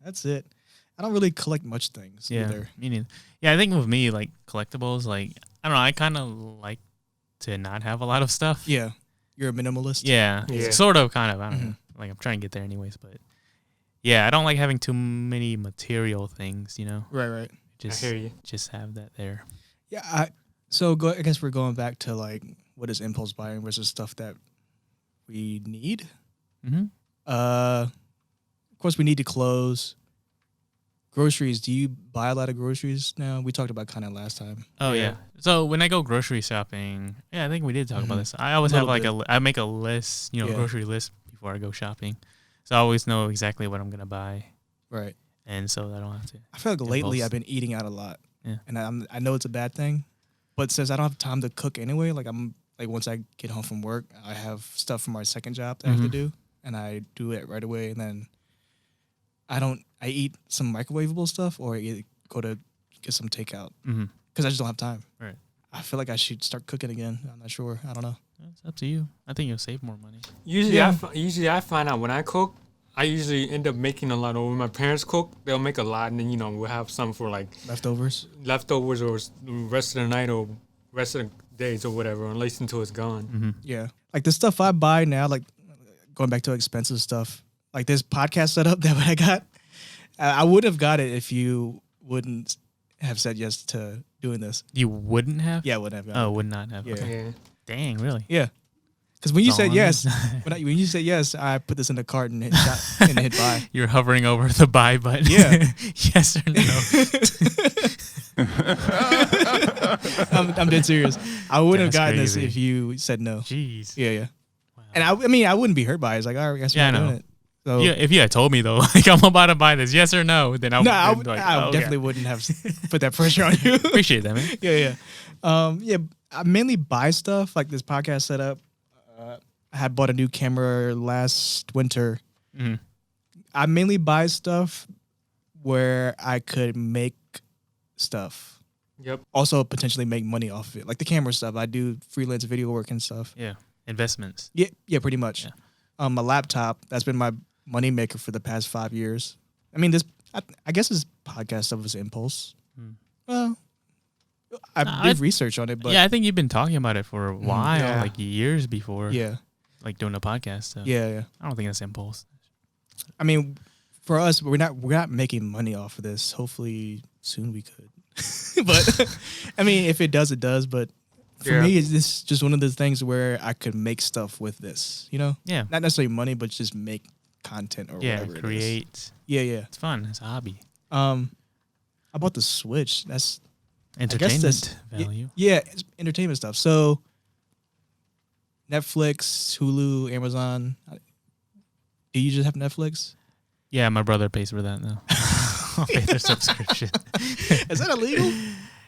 [SPEAKER 3] That's it. I don't really collect much things
[SPEAKER 1] Yeah.
[SPEAKER 3] either.
[SPEAKER 1] Me neither. Yeah, I think with me, like collectibles, like I don't know. I kind of like to not have a lot of stuff.
[SPEAKER 3] Yeah, you're a minimalist.
[SPEAKER 1] Yeah.
[SPEAKER 2] Yeah.
[SPEAKER 1] Sort of, kind of. I don't
[SPEAKER 3] Mhm.
[SPEAKER 1] know. Like I'm trying to get there anyways, but yeah, I don't like having too many material things.
[SPEAKER 3] Right.
[SPEAKER 1] Just
[SPEAKER 2] I hear you.
[SPEAKER 1] just have that there.
[SPEAKER 3] Yeah. I guess we're going back to like what is impulse buying versus stuff that we need.
[SPEAKER 1] Mm-hmm.
[SPEAKER 3] Of course, we need to close. Groceries. Do you buy a lot of groceries now? We talked about kind of last time.
[SPEAKER 1] Oh
[SPEAKER 2] Yeah.
[SPEAKER 1] yeah. So when I go grocery shopping, yeah, I think we did talk about
[SPEAKER 3] Mhm.
[SPEAKER 1] this. I always
[SPEAKER 3] A
[SPEAKER 1] have
[SPEAKER 3] little
[SPEAKER 1] like I make a list,
[SPEAKER 3] Yeah.
[SPEAKER 1] grocery list before I go shopping, so I always know exactly what I'm gonna buy,
[SPEAKER 3] Right.
[SPEAKER 1] and so I don't have to.
[SPEAKER 3] I feel like lately
[SPEAKER 1] Impulse.
[SPEAKER 3] I've been eating out a lot.
[SPEAKER 1] Yeah.
[SPEAKER 3] And I know it's a bad thing, but since I don't have time to cook anyway, like once I get home from work, I have stuff from my second job that I have to
[SPEAKER 1] Mhm.
[SPEAKER 3] do, and I do it right away, and then I eat some microwavable stuff or I go to get some takeout
[SPEAKER 1] Mm-hmm.
[SPEAKER 3] because I just don't have time.
[SPEAKER 1] Right.
[SPEAKER 3] I feel like I should start cooking again. I'm not sure. I don't know.
[SPEAKER 1] It's up to you. I think you'll save more money.
[SPEAKER 2] Usually,
[SPEAKER 3] Yeah.
[SPEAKER 2] usually I find out when I cook, I usually end up making a lot. Or when my parents cook, they'll make a lot, and then we'll have some for like
[SPEAKER 3] Leftovers.
[SPEAKER 2] leftovers or rest of the night or rest of the days or whatever, at least until it's gone.
[SPEAKER 1] Mm-hmm.
[SPEAKER 3] Yeah. Like the stuff I buy now, like going back to expensive stuff, like this podcast setup that I got, I would have got it if you wouldn't have said yes to doing this.
[SPEAKER 1] You wouldn't have?
[SPEAKER 3] Yeah, I would have.
[SPEAKER 1] Oh, would not have.
[SPEAKER 3] Yeah.
[SPEAKER 1] Okay.
[SPEAKER 2] Yeah.
[SPEAKER 1] Dang, really?
[SPEAKER 3] Yeah. Because when you
[SPEAKER 1] That's all
[SPEAKER 3] said
[SPEAKER 1] on
[SPEAKER 3] yes,
[SPEAKER 1] this.
[SPEAKER 3] when you said yes, I put this in the cart and hit buy.
[SPEAKER 1] You're hovering over the buy button.
[SPEAKER 3] Yeah.
[SPEAKER 1] Yes or no?
[SPEAKER 3] I'm dead serious. I wouldn't have
[SPEAKER 1] That's
[SPEAKER 3] gotten
[SPEAKER 1] crazy.
[SPEAKER 3] this if you said no.
[SPEAKER 1] Jeez.
[SPEAKER 3] Yeah, yeah.
[SPEAKER 1] Wow.
[SPEAKER 3] And I mean, I wouldn't be hurt by it. It's like, all right, I guess
[SPEAKER 1] Yeah,
[SPEAKER 3] we're
[SPEAKER 1] I
[SPEAKER 3] not
[SPEAKER 1] know.
[SPEAKER 3] doing it. So
[SPEAKER 1] Yeah, if you had told me though, like I'm about to buy this, yes or no, then I would.
[SPEAKER 3] no, I,
[SPEAKER 1] been like,
[SPEAKER 3] I
[SPEAKER 1] oh,
[SPEAKER 3] definitely
[SPEAKER 1] yeah.
[SPEAKER 3] wouldn't have put that pressure on you.
[SPEAKER 1] Appreciate that, man.
[SPEAKER 3] Yeah. Yeah, I mainly buy stuff like this podcast setup. I had bought a new camera last winter.
[SPEAKER 1] Mm-hmm.
[SPEAKER 3] I mainly buy stuff where I could make stuff.
[SPEAKER 2] Yep.
[SPEAKER 3] Also, potentially make money off of it, like the camera stuff. I do freelance video work and stuff.
[SPEAKER 1] Yeah, investments.
[SPEAKER 3] Yeah, pretty much.
[SPEAKER 1] Yeah.
[SPEAKER 3] My laptop, that's been my money maker for the past 5 years. I mean, I guess this podcast stuff was impulse. Well, I did research on it, but
[SPEAKER 1] yeah, I think you've been talking about it for a while,
[SPEAKER 2] Yeah.
[SPEAKER 1] like years before.
[SPEAKER 3] yeah.
[SPEAKER 1] Like doing a podcast. So
[SPEAKER 3] Yeah.
[SPEAKER 1] I don't think that's impulse.
[SPEAKER 3] I mean, for us, we're not making money off of this. Hopefully, soon we could. But I mean, if it does, it does. But for
[SPEAKER 2] Yeah.
[SPEAKER 3] me, it's this just one of those things where I could make stuff with this. You know,
[SPEAKER 1] Yeah.
[SPEAKER 3] not necessarily money, but just make content or
[SPEAKER 1] Yeah,
[SPEAKER 3] whatever. It is.
[SPEAKER 1] create.
[SPEAKER 3] Yeah.
[SPEAKER 1] It's fun. It's a hobby.
[SPEAKER 3] I bought the Switch. That's
[SPEAKER 1] Entertainment
[SPEAKER 3] that's-
[SPEAKER 1] value.
[SPEAKER 3] yeah, it's entertainment stuff. So Netflix, Hulu, Amazon. Do you just have Netflix?
[SPEAKER 1] Yeah, my brother pays for that now. I'll pay their subscription.
[SPEAKER 3] Is that illegal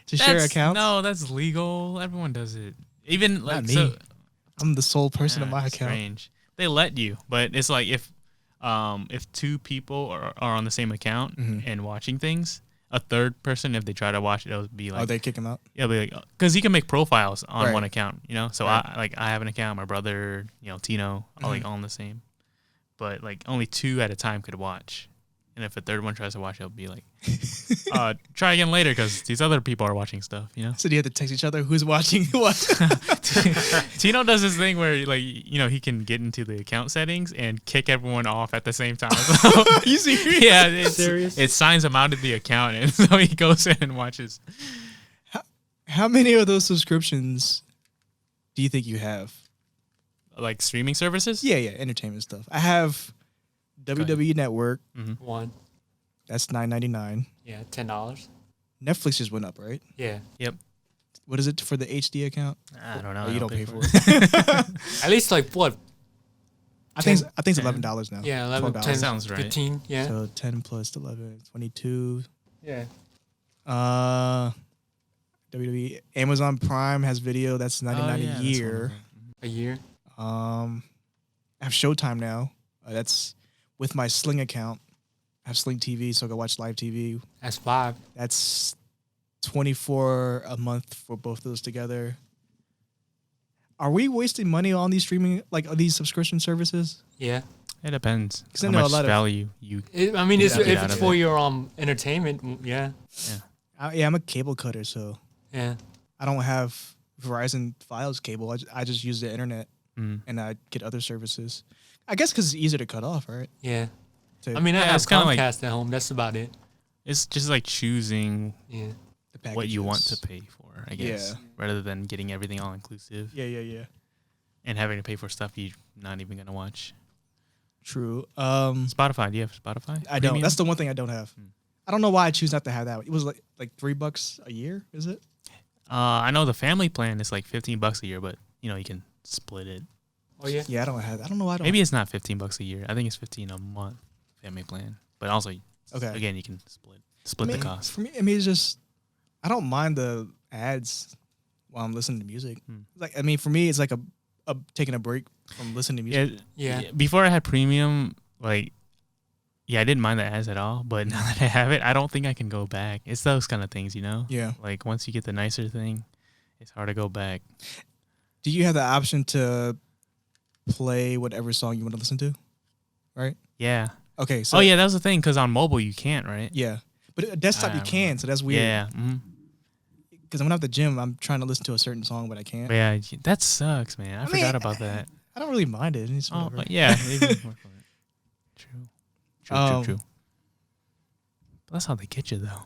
[SPEAKER 3] to share accounts?
[SPEAKER 1] No, that's legal. Everyone does it. Even like
[SPEAKER 3] Not me.
[SPEAKER 1] so.
[SPEAKER 3] I'm the sole person on my
[SPEAKER 1] it's
[SPEAKER 3] account.
[SPEAKER 1] strange. They let you, but it's like if two people are on the same account
[SPEAKER 3] Mhm.
[SPEAKER 1] and watching things, a third person, if they try to watch it, it'll be like,
[SPEAKER 3] They kick him out.
[SPEAKER 1] it'll be like, because you can make profiles on
[SPEAKER 3] Right.
[SPEAKER 1] one account, you know. So
[SPEAKER 3] Right.
[SPEAKER 1] I have an account, my brother, Tino, all like all on the same, but like only two at a time could watch. And if a third one tries to watch, it'll be like, try again later because these other people are watching stuff, you know?
[SPEAKER 3] So do you have to text each other who's watching what?
[SPEAKER 1] Tino does this thing where, like, he can get into the account settings and kick everyone off at the same time.
[SPEAKER 3] Are you serious?
[SPEAKER 1] Yeah,
[SPEAKER 2] Serious?
[SPEAKER 1] it signs him out of the account, and so he goes in and watches.
[SPEAKER 3] How many of those subscriptions do you think you have?
[SPEAKER 1] Like streaming services?
[SPEAKER 3] Yeah, entertainment stuff. I have WWE Network.
[SPEAKER 2] One.
[SPEAKER 3] That's $9.99.
[SPEAKER 2] Yeah, $10.
[SPEAKER 3] Netflix just went up, right?
[SPEAKER 2] Yeah.
[SPEAKER 1] Yep.
[SPEAKER 3] What is it for the HD account?
[SPEAKER 1] I don't know.
[SPEAKER 3] Oh, you
[SPEAKER 1] I
[SPEAKER 3] don't pay for
[SPEAKER 1] it.
[SPEAKER 3] it.
[SPEAKER 2] At least like what?
[SPEAKER 3] I think it's
[SPEAKER 1] $10.
[SPEAKER 3] $11 now.
[SPEAKER 2] Yeah, 11,
[SPEAKER 3] $12.
[SPEAKER 2] 10,
[SPEAKER 1] Sounds right.
[SPEAKER 2] 15. Yeah.
[SPEAKER 3] So 10 plus 11, 22.
[SPEAKER 2] Yeah.
[SPEAKER 3] WWE Amazon Prime has video. That's $99
[SPEAKER 1] Oh, yeah,
[SPEAKER 3] a
[SPEAKER 1] that's one
[SPEAKER 3] year.
[SPEAKER 1] of them.
[SPEAKER 2] A year.
[SPEAKER 3] I have Showtime now. That's with my Sling account. I have Sling TV, so I can watch live TV.
[SPEAKER 2] That's 5.
[SPEAKER 3] That's $24 a month for both those together. Are we wasting money on these streaming, like these subscription services?
[SPEAKER 2] Yeah.
[SPEAKER 1] It depends.
[SPEAKER 3] 'Cause I
[SPEAKER 1] How
[SPEAKER 3] know a
[SPEAKER 1] much
[SPEAKER 3] lot of-
[SPEAKER 1] value you.
[SPEAKER 2] I mean, it's,
[SPEAKER 1] Yeah,
[SPEAKER 2] if
[SPEAKER 1] get out
[SPEAKER 2] it's
[SPEAKER 1] of
[SPEAKER 2] for
[SPEAKER 1] it.
[SPEAKER 2] your entertainment, yeah.
[SPEAKER 3] Yeah, I'm a cable cutter, so
[SPEAKER 2] Yeah.
[SPEAKER 3] I don't have Verizon Fios cable. I just use the internet
[SPEAKER 1] Mm.
[SPEAKER 3] and I get other services. I guess because it's easier to cut off, right?
[SPEAKER 2] Yeah.
[SPEAKER 3] To
[SPEAKER 2] I mean, I
[SPEAKER 1] Yeah,
[SPEAKER 2] have
[SPEAKER 1] it's kinda like-
[SPEAKER 2] Comcast at home. That's about it.
[SPEAKER 1] It's just like choosing
[SPEAKER 2] Yeah.
[SPEAKER 3] the
[SPEAKER 1] what you want to
[SPEAKER 3] packages.
[SPEAKER 1] pay for, I guess,
[SPEAKER 3] Yeah.
[SPEAKER 1] rather than getting everything all inclusive
[SPEAKER 3] Yeah.
[SPEAKER 1] and having to pay for stuff you're not even gonna watch.
[SPEAKER 3] True.
[SPEAKER 1] Spotify. Do you have Spotify?
[SPEAKER 3] I don't.
[SPEAKER 1] Premium?
[SPEAKER 3] That's the one thing I don't have.
[SPEAKER 1] Hmm.
[SPEAKER 3] I don't know why I choose not to have that. It was like $3 a year, is it?
[SPEAKER 1] I know the family plan is like $15 a year, but you can split it.
[SPEAKER 2] Oh, yeah.
[SPEAKER 3] Yeah, I don't have that. I don't know why I don't.
[SPEAKER 1] Maybe it's not $15 a year. I think it's 15 a month family plan. But also,
[SPEAKER 3] Okay.
[SPEAKER 1] again, you can split
[SPEAKER 3] I mean,
[SPEAKER 1] the cost.
[SPEAKER 3] For me, it's just I don't mind the ads while I'm listening to music. Like, I mean, for me, it's like a taking a break from listening to music.
[SPEAKER 2] Yeah.
[SPEAKER 1] Before I had premium, I didn't mind the ads at all. But now that I have it, I don't think I can go back. It's those kind of things,
[SPEAKER 3] Yeah.
[SPEAKER 1] Like once you get the nicer thing, it's hard to go back.
[SPEAKER 3] Do you have the option to play whatever song you want to listen to? Right.
[SPEAKER 1] Yeah.
[SPEAKER 3] Okay. So.
[SPEAKER 1] Oh yeah, that was the thing. Because on mobile you can't, right?
[SPEAKER 3] Yeah. But a desktop
[SPEAKER 1] I
[SPEAKER 3] you
[SPEAKER 1] don't
[SPEAKER 3] can,
[SPEAKER 1] know.
[SPEAKER 3] so that's weird.
[SPEAKER 1] Yeah. Mm-hmm.
[SPEAKER 3] because when I'm at the gym, I'm trying to listen to a certain song, but I can't.
[SPEAKER 1] But yeah, that sucks, man. I forgot about that.
[SPEAKER 3] I don't really mind it. It's
[SPEAKER 1] Oh,
[SPEAKER 3] whatever.
[SPEAKER 1] yeah. Maybe work on it. True. But that's how they get you, though.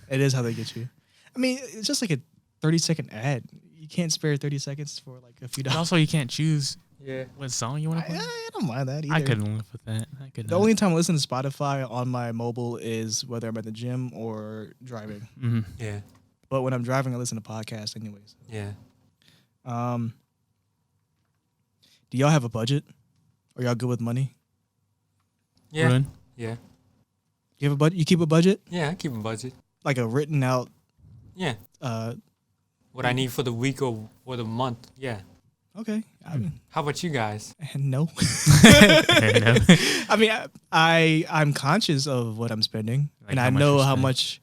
[SPEAKER 3] It is how they get you. I mean, it's just like a 30-second ad. You can't spare 30 seconds for like a few
[SPEAKER 1] But
[SPEAKER 3] dollars.
[SPEAKER 1] also, you can't choose
[SPEAKER 2] Yeah.
[SPEAKER 1] what song you want to play.
[SPEAKER 3] I don't mind that either.
[SPEAKER 1] I couldn't live with that. I could
[SPEAKER 3] The only time I listen to Spotify on my mobile is whether I'm at the gym or driving.
[SPEAKER 1] Mm-hmm.
[SPEAKER 2] Yeah.
[SPEAKER 3] But when I'm driving, I listen to podcasts anyways.
[SPEAKER 2] Yeah.
[SPEAKER 3] Do y'all have a budget? Are y'all good with money?
[SPEAKER 2] Yeah.
[SPEAKER 1] Roeun?
[SPEAKER 2] Yeah.
[SPEAKER 3] You have a budget? You keep a budget?
[SPEAKER 2] Yeah. I keep a budget.
[SPEAKER 3] Like a written out
[SPEAKER 2] Yeah. What I need for the week or for the month. Yeah.
[SPEAKER 3] okay. I mean,
[SPEAKER 2] How about you guys?
[SPEAKER 3] no.
[SPEAKER 1] I know.
[SPEAKER 3] I mean, I'm conscious of what I'm spending,
[SPEAKER 1] Like
[SPEAKER 3] and
[SPEAKER 1] how
[SPEAKER 3] I
[SPEAKER 1] much
[SPEAKER 3] know
[SPEAKER 1] you
[SPEAKER 3] how
[SPEAKER 1] spend.
[SPEAKER 3] much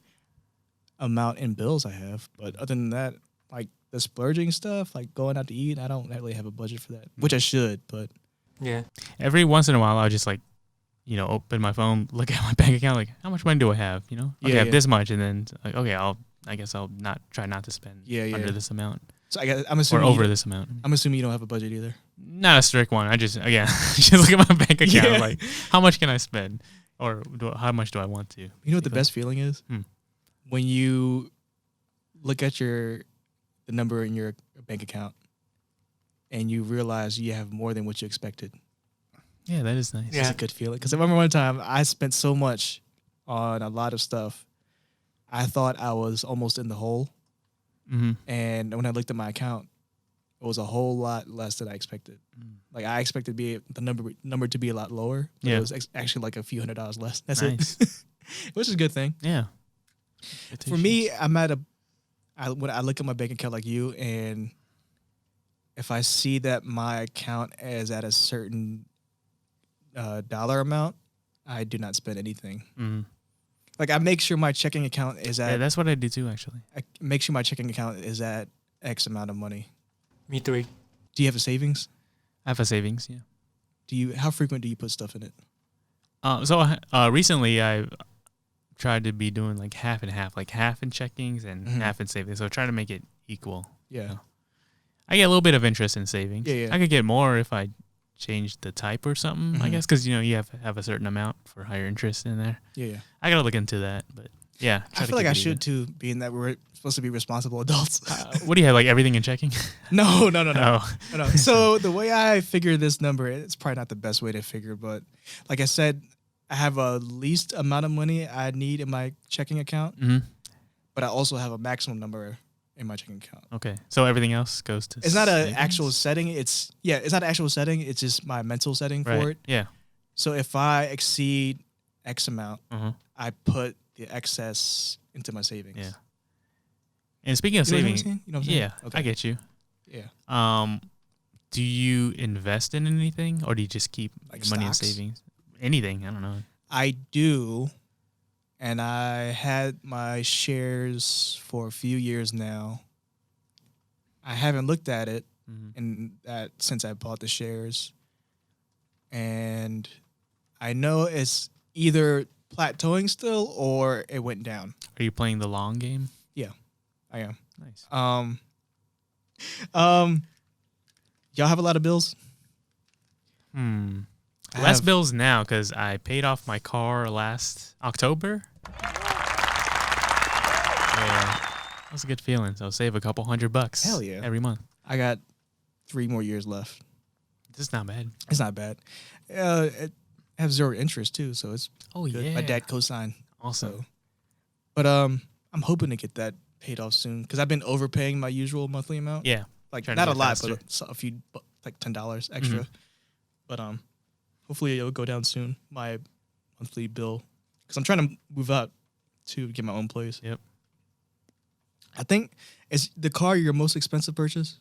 [SPEAKER 3] amount in bills I have. But other than that, like the splurging stuff, like going out to eat, I don't really have a budget for that, which I should. But
[SPEAKER 2] Yeah.
[SPEAKER 1] Every once in a while, I'll just like, open my phone, look at my bank account, like, how much money do I have? Okay,
[SPEAKER 3] Yeah,
[SPEAKER 1] I have
[SPEAKER 3] yeah.
[SPEAKER 1] this much, and then like, okay, I guess I'll try not to spend
[SPEAKER 3] Yeah, yeah.
[SPEAKER 1] under this amount
[SPEAKER 3] so I'm
[SPEAKER 1] or
[SPEAKER 3] assuming
[SPEAKER 1] over this amount.
[SPEAKER 3] I'm assuming you don't have a budget either.
[SPEAKER 1] Not a strict one. I just just look at my bank account,
[SPEAKER 3] Yeah.
[SPEAKER 1] like, how much can I spend, or how much do I want to?
[SPEAKER 3] You know what the best feeling is?
[SPEAKER 1] Hmm.
[SPEAKER 3] When you look at the number in your bank account and you realize you have more than what you expected.
[SPEAKER 1] Yeah, that is nice.
[SPEAKER 2] Yeah.
[SPEAKER 3] It's a good feeling. Because I remember one time I spent so much on a lot of stuff, I thought I was almost in the hole.
[SPEAKER 1] Mm-hmm.
[SPEAKER 3] And when I looked at my account, it was a whole lot less than I expected. Like I expected the number to be a lot lower. But
[SPEAKER 1] Yeah.
[SPEAKER 3] it was actually like a few $100s less. That's
[SPEAKER 1] Nice.
[SPEAKER 3] it. Which is a good thing.
[SPEAKER 1] Yeah.
[SPEAKER 3] For me, I'm at when I look at my bank account like you, and if I see that my account is at a certain dollar amount, I do not spend anything.
[SPEAKER 1] Mm-hmm.
[SPEAKER 3] Like I make sure my checking account is
[SPEAKER 1] Yeah,
[SPEAKER 3] at.
[SPEAKER 1] that's what I do too, actually.
[SPEAKER 3] I make sure my checking account is at X amount of money.
[SPEAKER 2] Me three.
[SPEAKER 3] Do you have a savings?
[SPEAKER 1] I have a savings. Yeah.
[SPEAKER 3] How frequent do you put stuff in it?
[SPEAKER 1] Recently I've tried to be doing like half and half, like half in checkings and
[SPEAKER 3] Mhm.
[SPEAKER 1] half in savings. So trying to make it equal.
[SPEAKER 3] Yeah.
[SPEAKER 1] No. I get a little bit of interest in savings.
[SPEAKER 3] Yeah, yeah.
[SPEAKER 1] I could get more if I changed the type or something, I
[SPEAKER 3] Mhm.
[SPEAKER 1] guess, because you have a certain amount for higher interest in there.
[SPEAKER 3] Yeah.
[SPEAKER 1] I gotta look into that, but yeah.
[SPEAKER 3] I feel like I should too, being that we're supposed to be responsible adults.
[SPEAKER 1] What do you have, like everything in checking?
[SPEAKER 3] No.
[SPEAKER 1] Oh,
[SPEAKER 3] No. So the way I figure this number, it's probably not the best way to figure, but like I said, I have a least amount of money I need in my checking account,
[SPEAKER 1] hmm
[SPEAKER 3] but I also have a maximum number in my checking account.
[SPEAKER 1] okay. So everything else goes to.
[SPEAKER 3] It's not an
[SPEAKER 1] savings?
[SPEAKER 3] actual setting. It's not an actual setting. It's just my mental setting for
[SPEAKER 1] Right.
[SPEAKER 3] it.
[SPEAKER 1] Yeah.
[SPEAKER 3] So if I exceed X amount,
[SPEAKER 1] Uh-huh.
[SPEAKER 3] I put the excess into my savings.
[SPEAKER 1] Yeah. And speaking of
[SPEAKER 3] You know what I'm
[SPEAKER 1] savings,
[SPEAKER 3] saying? You know what I'm saying?
[SPEAKER 1] yeah,
[SPEAKER 3] Okay.
[SPEAKER 1] I get you.
[SPEAKER 3] Yeah.
[SPEAKER 1] Do you invest in anything, or do you just keep
[SPEAKER 3] Like
[SPEAKER 1] your money in
[SPEAKER 3] stocks?
[SPEAKER 1] savings? Anything? I don't know.
[SPEAKER 3] I do, and I had my shares for a few years now. I haven't looked at it since I bought the shares, and I know it's either plateauing still or it went down.
[SPEAKER 1] Are you playing the long game?
[SPEAKER 3] I am.
[SPEAKER 1] Nice.
[SPEAKER 3] Y'all have a lot of bills?
[SPEAKER 1] Hmm.
[SPEAKER 3] I
[SPEAKER 1] Less
[SPEAKER 3] have-
[SPEAKER 1] bills now because I paid off my car last October. Yeah, that was a good feeling. So I'll save a couple $100.
[SPEAKER 3] Hell yeah.
[SPEAKER 1] Every month.
[SPEAKER 3] I got 3 more years left.
[SPEAKER 1] This is not bad.
[SPEAKER 3] It's not bad. It has 0 interest too, so it's
[SPEAKER 1] Oh
[SPEAKER 3] good.
[SPEAKER 1] yeah.
[SPEAKER 3] My dad co-signed.
[SPEAKER 1] Awesome.
[SPEAKER 3] So, but I'm hoping to get that paid off soon because I've been overpaying my usual monthly amount.
[SPEAKER 1] Yeah.
[SPEAKER 3] Like
[SPEAKER 1] Trying to
[SPEAKER 3] not a
[SPEAKER 1] get
[SPEAKER 3] lot,
[SPEAKER 1] faster.
[SPEAKER 3] but a few, like $10 extra.
[SPEAKER 1] Mhm.
[SPEAKER 3] But hopefully it'll go down soon. My monthly bill, because I'm trying to move out to get my own place.
[SPEAKER 1] Yep.
[SPEAKER 3] I think is the car your most expensive purchase?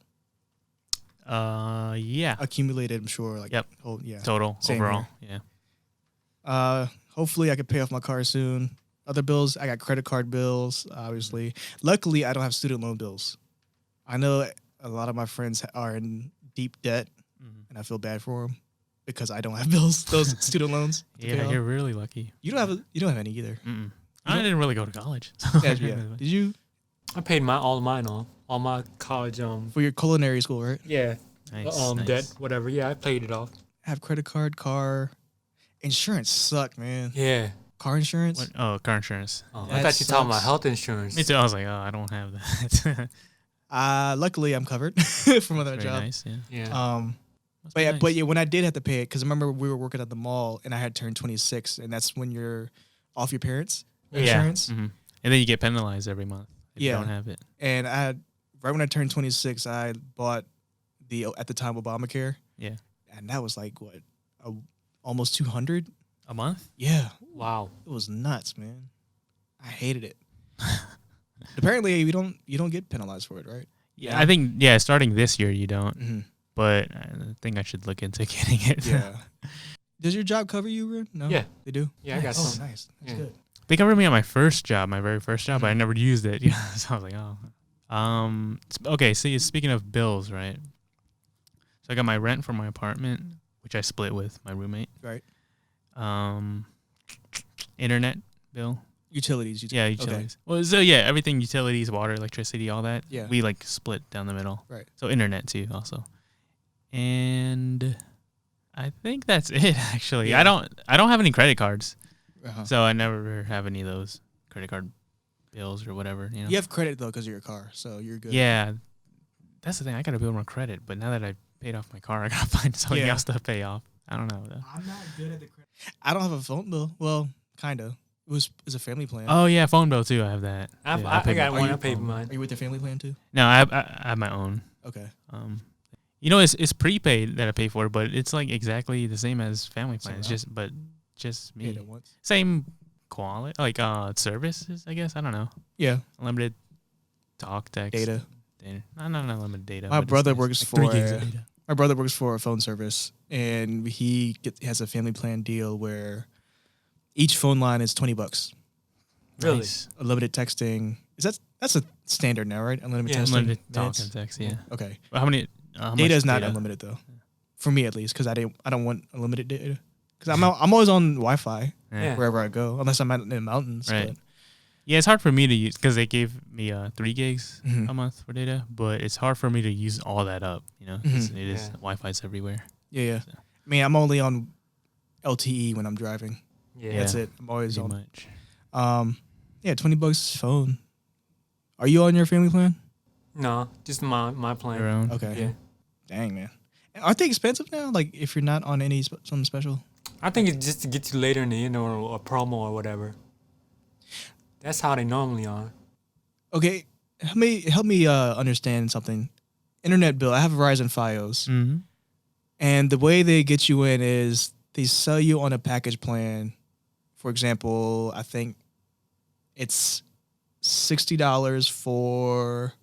[SPEAKER 1] Yeah.
[SPEAKER 3] Accumulated, I'm sure. Like
[SPEAKER 1] Yep.
[SPEAKER 3] Oh yeah.
[SPEAKER 1] Total
[SPEAKER 3] Same
[SPEAKER 1] overall. Yeah.
[SPEAKER 3] Hopefully I can pay off my car soon. Other bills, I got credit card bills, obviously. Luckily, I don't have student loan bills. I know a lot of my friends are in deep debt, and I feel bad for them because I don't have bills, those student loans. to pay
[SPEAKER 1] Yeah,
[SPEAKER 3] off.
[SPEAKER 1] you're really lucky.
[SPEAKER 3] You don't have any either.
[SPEAKER 1] Mm-mm. I didn't really go to college. So
[SPEAKER 3] Yeah. Did you?
[SPEAKER 2] I paid all mine off. All my college
[SPEAKER 3] For your culinary school, right?
[SPEAKER 2] yeah.
[SPEAKER 1] Nice.
[SPEAKER 2] Debt, whatever. Yeah, I paid it off.
[SPEAKER 3] Have credit card, car, insurance suck, man.
[SPEAKER 2] Yeah.
[SPEAKER 3] Car insurance.
[SPEAKER 1] What? Oh, car insurance.
[SPEAKER 2] Oh,
[SPEAKER 3] That
[SPEAKER 2] I thought you were talking about
[SPEAKER 3] sucks.
[SPEAKER 2] health insurance.
[SPEAKER 1] Me too. I was like, oh, I don't have that.
[SPEAKER 3] Luckily I'm covered from another
[SPEAKER 1] Very
[SPEAKER 3] job.
[SPEAKER 1] nice. Yeah.
[SPEAKER 2] Yeah.
[SPEAKER 3] But yeah,
[SPEAKER 1] nice.
[SPEAKER 3] but yeah, when I did have to pay it, because I remember we were working at the mall and I had turned 26, and that's when you're off your parents' insurance.
[SPEAKER 1] hmm And then you get penalized every month if you
[SPEAKER 3] Yeah.
[SPEAKER 1] don't have it.
[SPEAKER 3] And I had, right when I turned 26, I bought the at the time Obamacare,
[SPEAKER 1] Yeah.
[SPEAKER 3] and that was like what, almost 200.
[SPEAKER 1] A month?
[SPEAKER 3] Yeah,
[SPEAKER 2] Wow.
[SPEAKER 3] it was nuts, man. I hated it. Apparently, you don't get penalized for it, right?
[SPEAKER 1] Yeah. I think starting this year you don't,
[SPEAKER 3] Mm-hmm.
[SPEAKER 1] but I think I should look into getting it.
[SPEAKER 3] Yeah. Does your job cover you, Roeun? No.
[SPEAKER 2] Yeah.
[SPEAKER 3] They do.
[SPEAKER 2] Yeah, I got
[SPEAKER 3] Oh,
[SPEAKER 2] some.
[SPEAKER 3] nice. That's
[SPEAKER 2] Yeah.
[SPEAKER 3] good.
[SPEAKER 1] They covered me on my first job, my very first job, but I
[SPEAKER 3] Mhm.
[SPEAKER 1] never used it. Yeah. So I was like, oh. Okay. So speaking of bills, right? So I got my rent for my apartment, which I split with my roommate.
[SPEAKER 3] Right.
[SPEAKER 1] Internet bill.
[SPEAKER 3] Utilities.
[SPEAKER 1] Yeah, utilities. Well, so yeah, everything utilities, water, electricity, all that.
[SPEAKER 3] Yeah.
[SPEAKER 1] We like split down the middle.
[SPEAKER 3] Right.
[SPEAKER 1] So internet too, also. And I think that's it. Actually,
[SPEAKER 3] Yeah.
[SPEAKER 1] I don't have any credit cards,
[SPEAKER 3] Uh-huh.
[SPEAKER 1] so I never have any of those credit card bills or whatever. You know.
[SPEAKER 3] You have credit though because of your car, so you're good.
[SPEAKER 1] Yeah, that's the thing. I gotta build more credit, but now that I paid off my car, I gotta find something
[SPEAKER 3] Yeah.
[SPEAKER 1] else to pay off. I don't know though.
[SPEAKER 3] I'm not good at the credit. I don't have a phone bill. Well, kind of. It's a family plan.
[SPEAKER 1] Oh yeah, phone bill too. I have that.
[SPEAKER 2] I
[SPEAKER 1] Yeah,
[SPEAKER 2] got
[SPEAKER 1] my-
[SPEAKER 2] one. I
[SPEAKER 3] you-
[SPEAKER 2] paid mine.
[SPEAKER 3] Are you with the family plan too?
[SPEAKER 1] No, I have my own.
[SPEAKER 3] Okay.
[SPEAKER 1] You know, it's prepaid that I pay for, but it's like exactly the same as family plan.
[SPEAKER 3] Same
[SPEAKER 1] It's just me.
[SPEAKER 3] Paid it once.
[SPEAKER 1] Same quality, like services. I guess I don't know.
[SPEAKER 3] Yeah.
[SPEAKER 1] Unlimited talk, text,
[SPEAKER 3] Data.
[SPEAKER 1] Not unlimited data.
[SPEAKER 3] My
[SPEAKER 1] but it's
[SPEAKER 3] brother
[SPEAKER 1] nice.
[SPEAKER 3] works
[SPEAKER 1] Like 3 gigs
[SPEAKER 3] for-
[SPEAKER 1] of data.
[SPEAKER 3] My brother works for a phone service, and he has a family plan deal where each phone line is $20.
[SPEAKER 2] Really?
[SPEAKER 1] Nice.
[SPEAKER 3] Unlimited texting. That's a standard now, right? Unlimited
[SPEAKER 2] Yeah,
[SPEAKER 3] texting.
[SPEAKER 1] Unlimited talk
[SPEAKER 3] minutes?
[SPEAKER 1] and text. Yeah.
[SPEAKER 3] Okay.
[SPEAKER 1] Well, how many? How
[SPEAKER 3] Data
[SPEAKER 1] much
[SPEAKER 3] is not
[SPEAKER 1] data?
[SPEAKER 3] unlimited though, for me at least, because I don't want unlimited data. Because I'm always on Wi-Fi
[SPEAKER 2] Yeah.
[SPEAKER 3] wherever I go, unless I'm out in the mountains.
[SPEAKER 1] Right.
[SPEAKER 3] But,
[SPEAKER 1] Yeah, it's hard for me to use because they gave me 3 gigs
[SPEAKER 3] Mhm.
[SPEAKER 1] a month for data, but it's hard for me to use all that up. You know, 'cause
[SPEAKER 3] Mhm.
[SPEAKER 1] it is
[SPEAKER 2] Yeah.
[SPEAKER 1] Wi-Fi's everywhere.
[SPEAKER 3] yeah.
[SPEAKER 1] So.
[SPEAKER 3] I mean, I'm only on LTE when I'm driving.
[SPEAKER 2] Yeah.
[SPEAKER 3] That's it. I'm always
[SPEAKER 1] Pretty
[SPEAKER 3] on.
[SPEAKER 1] much.
[SPEAKER 3] Yeah, $20 phone. Are you on your family plan?
[SPEAKER 2] No, just my plan.
[SPEAKER 1] Your own.
[SPEAKER 3] Okay.
[SPEAKER 2] Yeah.
[SPEAKER 3] Dang, man. Aren't they expensive now? Like if you're not on any something special.
[SPEAKER 2] I think it's just to get you later in the end or a promo or whatever. That's how they normally are.
[SPEAKER 3] Okay, help me understand something. Internet bill. I have Verizon FiOS,
[SPEAKER 1] Mm-hmm.
[SPEAKER 3] and the way they get you in is they sell you on a package plan. For example, I think it's $60 for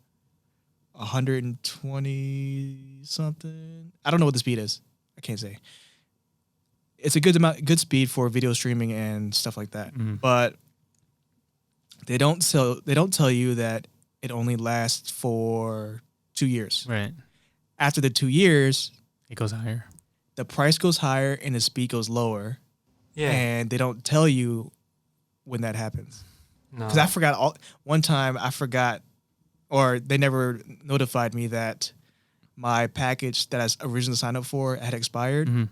[SPEAKER 3] 120 something. I don't know what the speed is. I can't say. It's a good speed for video streaming and stuff like that.
[SPEAKER 1] Mhm.
[SPEAKER 3] But they don't tell you that it only lasts for 2 years.
[SPEAKER 1] Right.
[SPEAKER 3] After the 2 years,
[SPEAKER 1] It goes higher.
[SPEAKER 3] the price goes higher and the speed goes lower,
[SPEAKER 2] Yeah.
[SPEAKER 3] and they don't tell you when that happens.
[SPEAKER 2] No.
[SPEAKER 3] Because I forgot one time I forgot, or they never notified me that my package that I originally signed up for had expired.
[SPEAKER 1] Mm-hmm.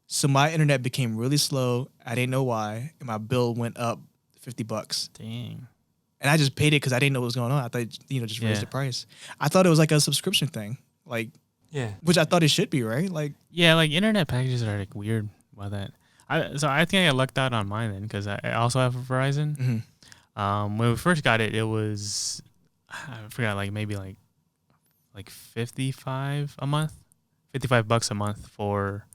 [SPEAKER 3] So my internet became really slow. I didn't know why, and my bill went up $50.
[SPEAKER 1] Dang.
[SPEAKER 3] And I just paid it because I didn't know what was going on. I thought just raised
[SPEAKER 1] Yeah.
[SPEAKER 3] the price. I thought it was like a subscription thing, like
[SPEAKER 2] yeah.
[SPEAKER 3] which I thought it should be, right? Like
[SPEAKER 1] Yeah, like internet packages are like weird about that. So I think I lucked out on mine then because I also have a Verizon.
[SPEAKER 3] mhm.
[SPEAKER 1] When we first got it, it was I forgot maybe like 55 a month, $55 a month for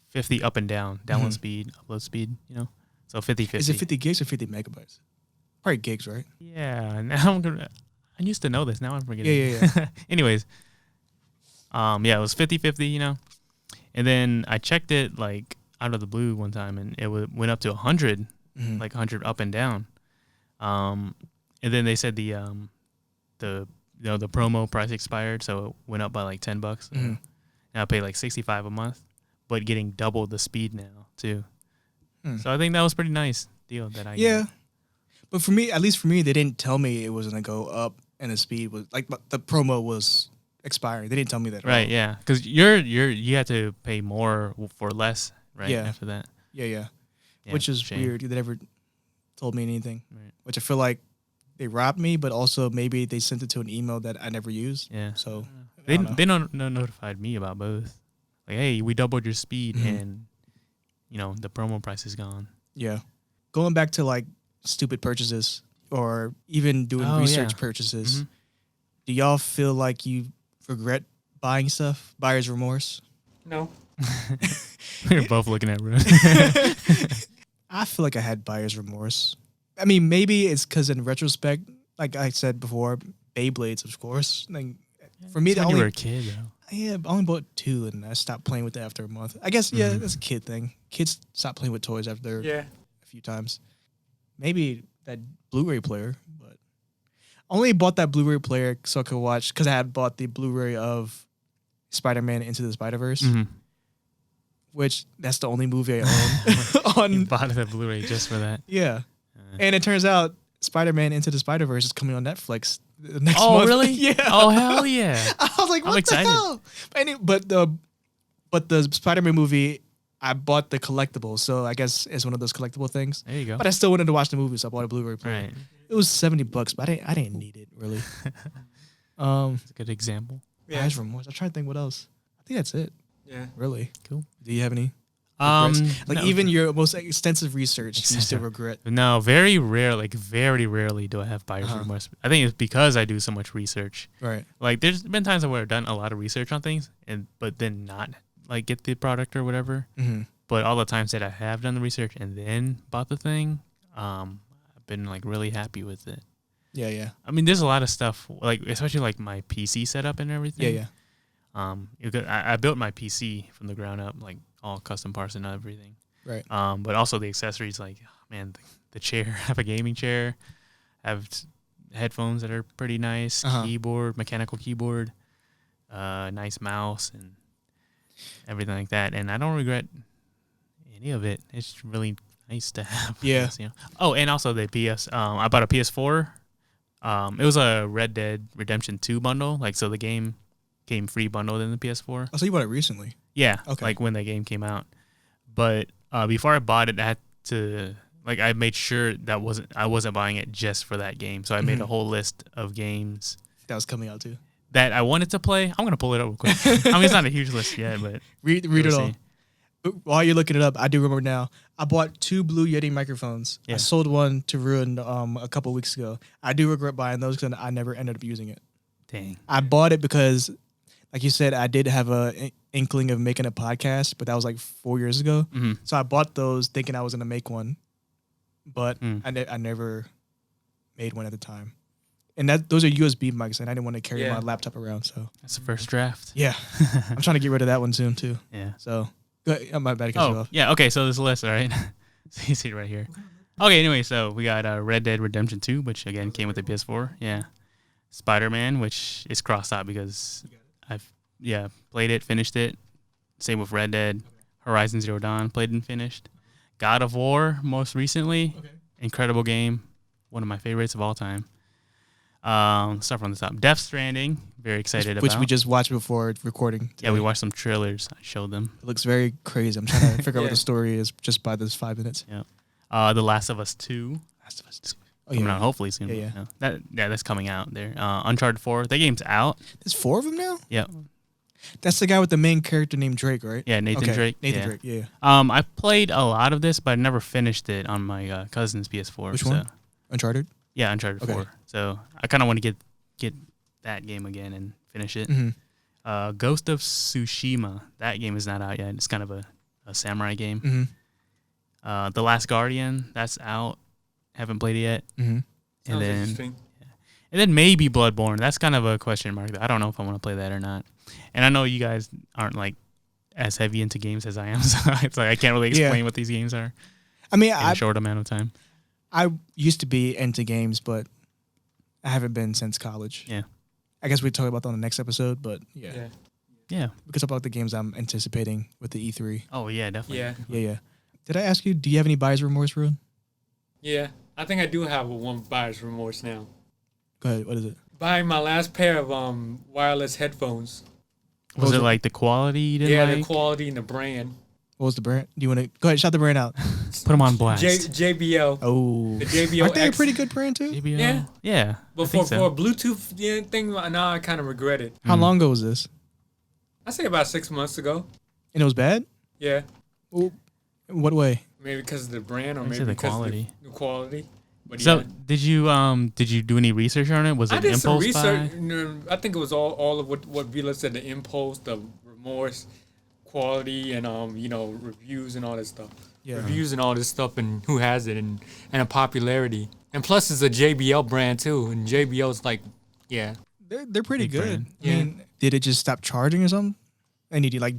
[SPEAKER 1] 50 up and down, download
[SPEAKER 3] Mhm.
[SPEAKER 1] speed, upload speed, you know. So 50-50.
[SPEAKER 3] Is it 50 gigs or 50 megabytes? Probably gigs, right?
[SPEAKER 1] Yeah, now I used to know this. Now I'm forgetting.
[SPEAKER 3] Yeah.
[SPEAKER 1] Anyways, yeah, it was 50-50, you know. And then I checked it like out of the blue one time, and it went up to 100,
[SPEAKER 3] Mhm.
[SPEAKER 1] like 100 up and down. And then they said the promo price expired, so it went up by like $10.
[SPEAKER 3] Mhm.
[SPEAKER 1] Now I pay like $65 a month, but getting double the speed now too.
[SPEAKER 3] Hmm.
[SPEAKER 1] So I think that was pretty nice deal that I
[SPEAKER 3] Yeah. But for me, at least for me, they didn't tell me it was gonna go up and the speed was like the promo was expiring. They didn't tell me that.
[SPEAKER 1] Right, yeah, because you have to pay more for less, right?
[SPEAKER 3] Yeah.
[SPEAKER 1] After that,
[SPEAKER 3] Yeah.
[SPEAKER 1] yeah,
[SPEAKER 3] Which is
[SPEAKER 1] shame.
[SPEAKER 3] weird. They never told me anything.
[SPEAKER 1] Right.
[SPEAKER 3] Which I feel like they robbed me, but also maybe they sent it to an email that I never used.
[SPEAKER 1] Yeah,
[SPEAKER 3] So
[SPEAKER 1] they
[SPEAKER 3] I don't know.
[SPEAKER 1] notified me about both. Like, hey, we doubled your speed,
[SPEAKER 3] Mhm.
[SPEAKER 1] and the promo price is gone.
[SPEAKER 3] Yeah. Going back to like stupid purchases or even doing
[SPEAKER 1] Oh,
[SPEAKER 3] research
[SPEAKER 1] yeah.
[SPEAKER 3] purchases,
[SPEAKER 1] Mhm.
[SPEAKER 3] do y'all feel like you regret buying stuff? Buyer's remorse?
[SPEAKER 2] No.
[SPEAKER 1] We're both looking at Roeun.
[SPEAKER 3] I feel like I had buyer's remorse. I mean, maybe it's because in retrospect, like I said before, Beyblades, of course. Like for me, the
[SPEAKER 1] when you
[SPEAKER 3] only
[SPEAKER 1] were a kid, though.
[SPEAKER 3] I only bought 2, and I stopped playing with it after a month. I guess
[SPEAKER 1] Mhm.
[SPEAKER 3] that's a kid thing. Kids stop playing with toys after
[SPEAKER 2] Yeah.
[SPEAKER 3] a few times. Maybe that Blu-ray player, but I only bought that Blu-ray player so I could watch because I had bought the Blu-ray of Spider-Man Into the Spider-Verse,
[SPEAKER 1] Mhm.
[SPEAKER 3] which that's the only movie I own
[SPEAKER 1] You
[SPEAKER 3] on.
[SPEAKER 1] bought the Blu-ray just for that.
[SPEAKER 3] Yeah,
[SPEAKER 1] Uh,
[SPEAKER 3] and it turns out Spider-Man Into the Spider-Verse is coming on Netflix the next
[SPEAKER 1] oh,
[SPEAKER 3] month.
[SPEAKER 1] really?
[SPEAKER 3] Yeah.
[SPEAKER 1] Oh, hell yeah!
[SPEAKER 3] I was like,
[SPEAKER 1] I'm
[SPEAKER 3] what
[SPEAKER 1] excited.
[SPEAKER 3] the hell? But the Spider-Man movie, I bought the collectible, so I guess it's one of those collectible things.
[SPEAKER 1] There you go.
[SPEAKER 3] But I still wanted to watch the movie, so I bought a Blu-ray player.
[SPEAKER 1] Right,
[SPEAKER 3] It was $70, but I didn't need it really.
[SPEAKER 1] it's a good example.
[SPEAKER 3] Buyer's remorse. I'm trying to think what else. I think that's it.
[SPEAKER 2] Yeah.
[SPEAKER 3] Really.
[SPEAKER 1] Cool.
[SPEAKER 3] Do you have any?
[SPEAKER 1] Um,
[SPEAKER 3] regrets? Like
[SPEAKER 1] no.
[SPEAKER 3] even your most extensive research, you still
[SPEAKER 1] Extensive.
[SPEAKER 3] regret.
[SPEAKER 1] No, very rare. Like very rarely do I have buyer's
[SPEAKER 3] Uh-huh.
[SPEAKER 1] remorse. I think it's because I do so much research.
[SPEAKER 3] Right.
[SPEAKER 1] Like there's been times where I've done a lot of research on things, but then not like get the product or whatever.
[SPEAKER 3] Mm-hmm.
[SPEAKER 1] But all the times that I have done the research and then bought the thing, I've been like really happy with it.
[SPEAKER 3] Yeah.
[SPEAKER 1] I mean, there's a lot of stuff, like especially like my PC setup and everything.
[SPEAKER 3] Yeah.
[SPEAKER 1] I built my PC from the ground up, like all custom parts and everything.
[SPEAKER 3] Right.
[SPEAKER 1] But also the accessories, like man, the chair. I have a gaming chair. I have headphones that are pretty nice.
[SPEAKER 3] Uh-huh.
[SPEAKER 1] Keyboard, mechanical keyboard, nice mouse, and everything like that. And I don't regret any of it. It's really nice to have. I
[SPEAKER 3] Yeah.
[SPEAKER 1] guess, Oh, and also the PS. I bought a PS4. It was a Red Dead Redemption 2 bundle. Like so, the game came free bundled in the PS4.
[SPEAKER 3] Oh, so you bought it recently?
[SPEAKER 1] Yeah.
[SPEAKER 3] Okay.
[SPEAKER 1] Like when the game came out. But before I bought it, I had to I made sure I wasn't buying it just for that game. So I made a whole list of games
[SPEAKER 3] That was coming out too.
[SPEAKER 1] that I wanted to play. I'm gonna pull it up real quick. I mean, it's not a huge list yet, but
[SPEAKER 3] Read
[SPEAKER 1] we'll
[SPEAKER 3] it all.
[SPEAKER 1] see.
[SPEAKER 3] But while you're looking it up, I do remember now. I bought 2 Blue Yeti microphones.
[SPEAKER 1] Yeah.
[SPEAKER 3] I sold one to Roeun a couple weeks ago. I do regret buying those because I never ended up using it.
[SPEAKER 1] Dang.
[SPEAKER 3] I bought it because, like you said, I did have a inkling of making a podcast, but that was like 4 years ago.
[SPEAKER 1] Mm-hmm.
[SPEAKER 3] So I bought those thinking I was gonna make one, but
[SPEAKER 1] Mm.
[SPEAKER 3] I never made one at the time. And those are USB mics, and I didn't want to carry
[SPEAKER 2] Yeah.
[SPEAKER 3] my laptop around. So
[SPEAKER 1] That's the first draft.
[SPEAKER 3] yeah, I'm trying to get rid of that one soon too.
[SPEAKER 1] Yeah.
[SPEAKER 3] So go ahead. I'm about to cut you
[SPEAKER 1] Oh,
[SPEAKER 3] off.
[SPEAKER 1] yeah. Okay, so this list, all right? So you see it right here. Okay, anyway, so we got Red Dead Redemption 2, which again came with the PS4. Yeah. Spider-Man, which is crossed out because I've played it, finished it. Same with Red Dead. Horizon Zero Dawn, played and finished. God of War, most recently.
[SPEAKER 3] Okay.
[SPEAKER 1] Incredible game. One of my favorites of all time. Start from the top. Death Stranding, very excited
[SPEAKER 3] Which
[SPEAKER 1] about.
[SPEAKER 3] we just watched before recording.
[SPEAKER 1] Yeah, we
[SPEAKER 3] today.
[SPEAKER 1] watched some trailers. I showed them.
[SPEAKER 3] It looks very crazy. I'm trying to figure out what
[SPEAKER 2] Yeah.
[SPEAKER 3] the story is just by this 5 minutes.
[SPEAKER 1] The Last of Us 2.
[SPEAKER 3] Oh
[SPEAKER 1] Coming
[SPEAKER 3] yeah,
[SPEAKER 1] out hopefully soon.
[SPEAKER 3] Yeah.
[SPEAKER 1] That's coming out there. Uncharted 4. That game's out.
[SPEAKER 3] there's 4 of them now.
[SPEAKER 1] Yeah.
[SPEAKER 3] That's the guy with the main character named Drake, right?
[SPEAKER 1] Yeah, Nathan
[SPEAKER 3] Okay,
[SPEAKER 1] Drake.
[SPEAKER 3] Nathan
[SPEAKER 1] yeah.
[SPEAKER 3] Drake. Yeah.
[SPEAKER 1] I played a lot of this, but I never finished it on my cousin's PS4.
[SPEAKER 3] Which
[SPEAKER 1] so.
[SPEAKER 3] one? Uncharted.
[SPEAKER 1] Yeah, Uncharted
[SPEAKER 3] Okay.
[SPEAKER 1] 4. So I kind of want to get that game again and finish it.
[SPEAKER 3] Mm-hmm.
[SPEAKER 1] Ghost of Tsushima. That game is not out yet. It's kind of a samurai game.
[SPEAKER 3] Mm-hmm.
[SPEAKER 1] The Last Guardian. That's out. Haven't played it yet.
[SPEAKER 3] Mm-hmm.
[SPEAKER 2] Sounds
[SPEAKER 1] then-
[SPEAKER 2] interesting.
[SPEAKER 1] And then maybe Bloodborne. That's kind of a question mark. I don't know if I want to play that or not. And I know you guys aren't like as heavy into games as I am, so it's like I can't really
[SPEAKER 3] Yeah.
[SPEAKER 1] explain what these games are
[SPEAKER 3] I mean,
[SPEAKER 1] in a short amount of time.
[SPEAKER 3] I used to be into games, but I haven't been since college.
[SPEAKER 1] Yeah.
[SPEAKER 3] I guess we talk about that on the next episode, but yeah.
[SPEAKER 1] Yeah.
[SPEAKER 3] We could talk about the games I'm anticipating with the E3.
[SPEAKER 1] Oh yeah, definitely.
[SPEAKER 2] Yeah.
[SPEAKER 3] Yeah. Did I ask you, do you have any buyer's remorse, Roeun?
[SPEAKER 2] Yeah. I think I do have a one buyer's remorse now.
[SPEAKER 3] Go ahead. What is it?
[SPEAKER 2] Buying my last pair of wireless headphones.
[SPEAKER 1] Was it like the quality you didn't
[SPEAKER 2] Yeah,
[SPEAKER 1] like?
[SPEAKER 2] the quality and the brand.
[SPEAKER 3] What was the brand? Do you want to go ahead? Shout the brand out.
[SPEAKER 1] Put them on blast.
[SPEAKER 2] JBL.
[SPEAKER 3] Oh,
[SPEAKER 2] The JBL
[SPEAKER 3] aren't they a
[SPEAKER 2] X.
[SPEAKER 3] pretty good brand too?
[SPEAKER 1] JBL?
[SPEAKER 2] Yeah.
[SPEAKER 1] Yeah.
[SPEAKER 2] But
[SPEAKER 1] I think
[SPEAKER 2] for a Bluetooth thing, now I kind of regret it.
[SPEAKER 3] How long ago was this?
[SPEAKER 2] I say about 6 months ago.
[SPEAKER 3] And it was bad.
[SPEAKER 2] Yeah.
[SPEAKER 3] Well, in what way?
[SPEAKER 2] Maybe because of the brand or
[SPEAKER 1] I'd say
[SPEAKER 2] maybe
[SPEAKER 1] the
[SPEAKER 2] because
[SPEAKER 1] quality.
[SPEAKER 2] of the quality. But
[SPEAKER 1] So
[SPEAKER 2] yeah.
[SPEAKER 1] did you do any research on it? Was it
[SPEAKER 2] I did some
[SPEAKER 1] impulse
[SPEAKER 2] research.
[SPEAKER 1] buy?
[SPEAKER 2] I think it was all of what Vila said: the impulse, the remorse, quality, and reviews and all that stuff.
[SPEAKER 3] Yeah.
[SPEAKER 2] Reviews and all this stuff, and who has it, and a popularity. And plus, it's a JBL brand too, and JBL's like, yeah,
[SPEAKER 3] They're pretty
[SPEAKER 1] Big
[SPEAKER 3] good.
[SPEAKER 1] brand.
[SPEAKER 3] I mean, did it just stop charging or something? And you like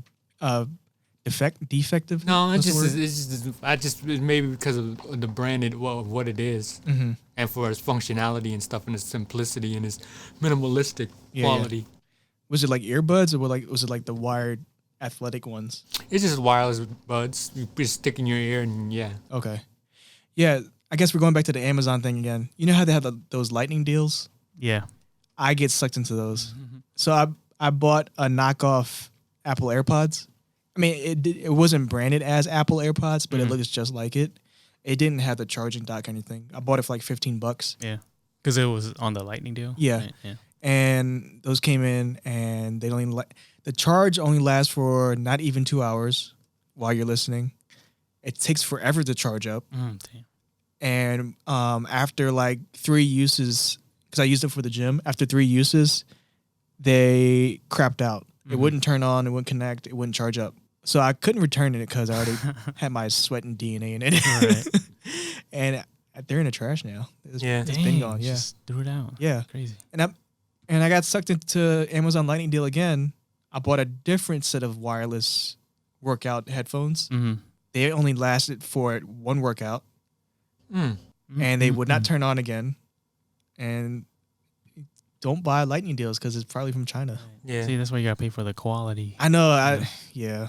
[SPEAKER 3] defective?
[SPEAKER 2] no,
[SPEAKER 3] What's the word?
[SPEAKER 2] it's just maybe because of the brand, what it is,
[SPEAKER 3] Mhm.
[SPEAKER 2] and for its functionality and stuff, and its simplicity and its minimalistic
[SPEAKER 3] Yeah,
[SPEAKER 2] quality.
[SPEAKER 3] Was it like earbuds or was it like the wired athletic ones?
[SPEAKER 2] It's just wireless buds. You just stick in your ear, and yeah.
[SPEAKER 3] Okay. Yeah, I guess we're going back to the Amazon thing again. You know how they have those lightning deals?
[SPEAKER 1] Yeah.
[SPEAKER 3] I get sucked into those. So I bought a knockoff Apple AirPods. I mean, it wasn't branded as Apple AirPods, but it looks just like it. It didn't have the charging dock or anything. I bought it for like $15.
[SPEAKER 1] Yeah. Because it was on the lightning deal.
[SPEAKER 3] Yeah.
[SPEAKER 1] Right? Yeah.
[SPEAKER 3] And those came in, and they only the charge only lasts for not even 2 hours while you're listening. It takes forever to charge up,
[SPEAKER 1] Damn.
[SPEAKER 3] and after like 3 uses, because I used it for the gym, after 3 uses, they crapped out. It wouldn't turn on, it wouldn't connect, it wouldn't charge up. So I couldn't return it because I already had my sweat and DNA in it,
[SPEAKER 1] Right.
[SPEAKER 3] and they're in the trash now. It's been
[SPEAKER 1] Dang,
[SPEAKER 3] gone. Yeah,
[SPEAKER 1] Just threw it out.
[SPEAKER 3] yeah.
[SPEAKER 1] Crazy.
[SPEAKER 3] And I got sucked into Amazon Lightning Deal again. I bought a different set of wireless workout headphones.
[SPEAKER 1] Mm-hmm.
[SPEAKER 3] They only lasted for 1 workout,
[SPEAKER 2] Mm.
[SPEAKER 3] and they would not turn on again. And don't buy Lightning Deals because it's probably from China.
[SPEAKER 2] Yeah.
[SPEAKER 1] See, that's why you gotta pay for the quality.
[SPEAKER 3] I know. Yeah.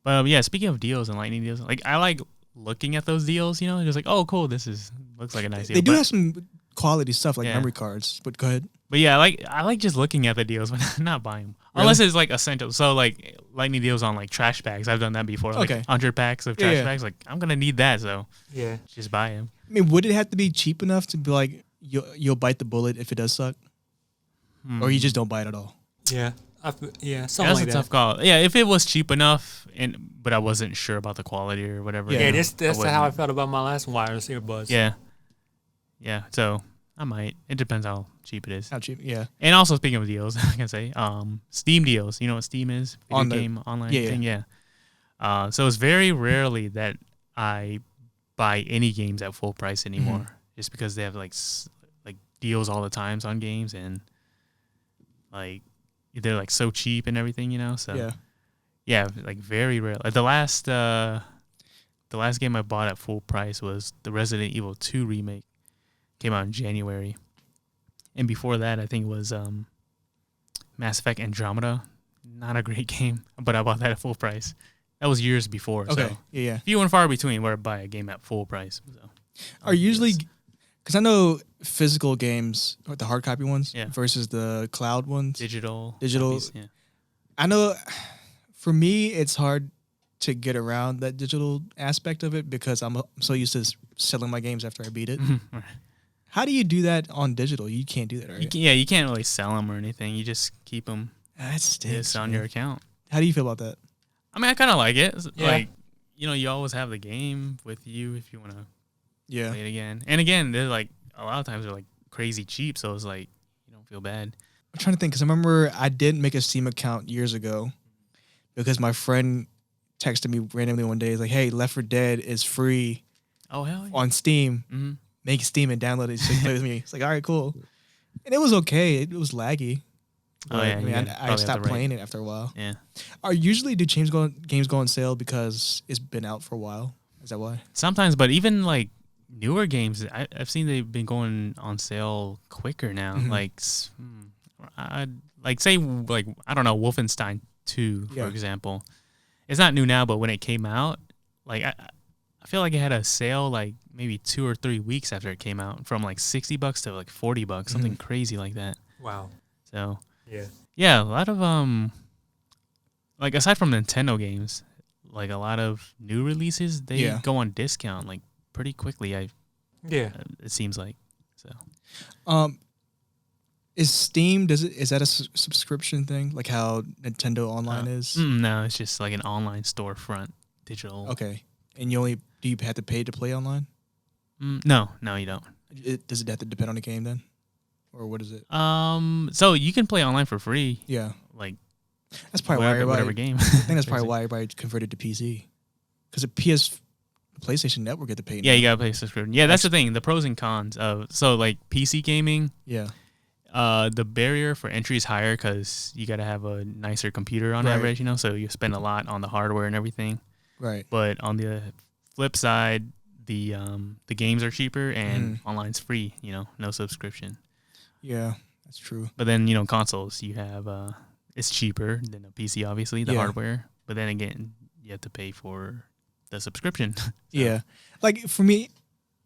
[SPEAKER 1] But yeah, speaking of deals and lightning deals, like I like looking at those deals. You know, just like, oh, cool, looks like a nice deal.
[SPEAKER 3] They do
[SPEAKER 1] But-
[SPEAKER 3] have some quality stuff like
[SPEAKER 1] Yeah.
[SPEAKER 3] memory cards. But go ahead.
[SPEAKER 1] But yeah, I like just looking at the deals, but not buying them.
[SPEAKER 3] Really?
[SPEAKER 1] Unless it's like essential. So like lightning deals on like trash bags. I've done that before. Like
[SPEAKER 3] Okay.
[SPEAKER 1] 100 packs of
[SPEAKER 3] Yeah,
[SPEAKER 1] trash
[SPEAKER 3] yeah.
[SPEAKER 1] bags. Like I'm gonna need that, so
[SPEAKER 2] Yeah.
[SPEAKER 1] just buy them.
[SPEAKER 3] I mean, would it have to be cheap enough to be like you'll bite the bullet if it does suck, or you just don't buy it at all?
[SPEAKER 2] Yeah. Yeah. Something
[SPEAKER 1] That's
[SPEAKER 2] like
[SPEAKER 1] a
[SPEAKER 2] that.
[SPEAKER 1] tough call. Yeah, if it was cheap enough, but I wasn't sure about the quality or whatever.
[SPEAKER 3] Yeah.
[SPEAKER 2] Yeah,
[SPEAKER 1] you know,
[SPEAKER 2] that's
[SPEAKER 1] I
[SPEAKER 2] how I
[SPEAKER 1] wouldn't.
[SPEAKER 2] felt about my last wireless earbuds.
[SPEAKER 1] Yeah, yeah. So I might. It depends how cheap it is.
[SPEAKER 3] How cheap? Yeah.
[SPEAKER 1] And also speaking of deals, I can say Steam deals. You know what Steam is? Video
[SPEAKER 3] On the-
[SPEAKER 1] game online
[SPEAKER 3] yeah,
[SPEAKER 1] thing. Yeah. So it's very rarely that I buy any games at full price anymore, just because they have like deals all the times on games, and like they're like so cheap and everything. You know. So
[SPEAKER 3] Yeah.
[SPEAKER 1] like very rare. Like the last game I bought at full price was the Resident Evil 2 remake. Came out in January. And before that, I think it was Mass Effect Andromeda. Not a great game, but I bought that at full price. That was years before.
[SPEAKER 3] Okay.
[SPEAKER 1] So
[SPEAKER 3] Yeah.
[SPEAKER 1] few and far between where I buy a game at full price. So.
[SPEAKER 3] Are usually, because I know physical games, or the hard copy ones,
[SPEAKER 1] Yeah.
[SPEAKER 3] versus the cloud ones.
[SPEAKER 1] Digital.
[SPEAKER 3] Digital-
[SPEAKER 1] copies,
[SPEAKER 3] I know for me, it's hard to get around that digital aspect of it because I'm so used to selling my games after I beat it.
[SPEAKER 1] Yeah.
[SPEAKER 3] How do you do that on digital? You can't do that, right?
[SPEAKER 1] You can't really sell them or anything. You just keep them
[SPEAKER 3] That stinks.
[SPEAKER 1] on
[SPEAKER 3] man.
[SPEAKER 1] your account.
[SPEAKER 3] How do you feel about that?
[SPEAKER 1] I mean, I kind of like it.
[SPEAKER 2] Yeah.
[SPEAKER 1] Like, you always have the game with you if you want to
[SPEAKER 3] Yeah.
[SPEAKER 1] play it again. And again, they're like, a lot of times they're like crazy cheap. So it's like, you don't feel bad.
[SPEAKER 3] I'm trying to think because I remember I did make a Steam account years ago because my friend texted me randomly one day. He's like, "Hey, Left 4 Dead is free
[SPEAKER 1] Oh, hell yeah.
[SPEAKER 3] on Steam.
[SPEAKER 1] Mm-hmm.
[SPEAKER 3] Make Steam and download it so you can play with me." It's like, all right, cool. And it was okay. It was laggy.
[SPEAKER 1] Oh,
[SPEAKER 3] But,
[SPEAKER 1] yeah,
[SPEAKER 3] I
[SPEAKER 1] you
[SPEAKER 3] mean,
[SPEAKER 1] gotta
[SPEAKER 3] I
[SPEAKER 1] probably have
[SPEAKER 3] stopped
[SPEAKER 1] the right-
[SPEAKER 3] playing it after a while.
[SPEAKER 1] Yeah.
[SPEAKER 3] Do games go on sale because it's been out for a while? Is that why?
[SPEAKER 1] Sometimes, but even like newer games, I've seen they've been going on sale quicker now.
[SPEAKER 3] Mhm.
[SPEAKER 1] Like say like I don't know, Wolfenstein 2
[SPEAKER 3] Yeah.
[SPEAKER 1] for example. It's not new now, but when it came out, like I feel like it had a sale like maybe 2 or 3 weeks after it came out, from like $60 to like $40, something crazy like that.
[SPEAKER 2] Wow.
[SPEAKER 1] So
[SPEAKER 2] Yeah.
[SPEAKER 1] yeah, a lot of like aside from Nintendo games, like a lot of new releases, they go on discount like pretty quickly. It seems like so.
[SPEAKER 3] Is Steam is that a subscription thing like how Nintendo Online is?
[SPEAKER 1] No, it's just like an online storefront digital.
[SPEAKER 3] Okay, and do you have to pay to play online?
[SPEAKER 1] No, you don't.
[SPEAKER 3] Does it have to depend on the game then, or what is it?
[SPEAKER 1] So you can play online for free.
[SPEAKER 3] Yeah,
[SPEAKER 1] like
[SPEAKER 3] that's probably
[SPEAKER 1] whatever game.
[SPEAKER 3] I think that's probably why everybody converted to PC, because the PlayStation Network get to pay.
[SPEAKER 1] Yeah, you gotta pay subscription. Yeah, that's the thing. The pros and cons of like PC gaming.
[SPEAKER 3] Yeah.
[SPEAKER 1] The barrier for entry is higher because you gotta have a nicer computer on average, so you spend a lot on the hardware and everything.
[SPEAKER 3] Right.
[SPEAKER 1] But on the flip side, the games are cheaper and online's free. No subscription.
[SPEAKER 3] Yeah, that's true.
[SPEAKER 1] But then consoles, you have it's cheaper than a PC, obviously, the hardware. But then again, you have to pay for the subscription. So.
[SPEAKER 3] Yeah, like for me,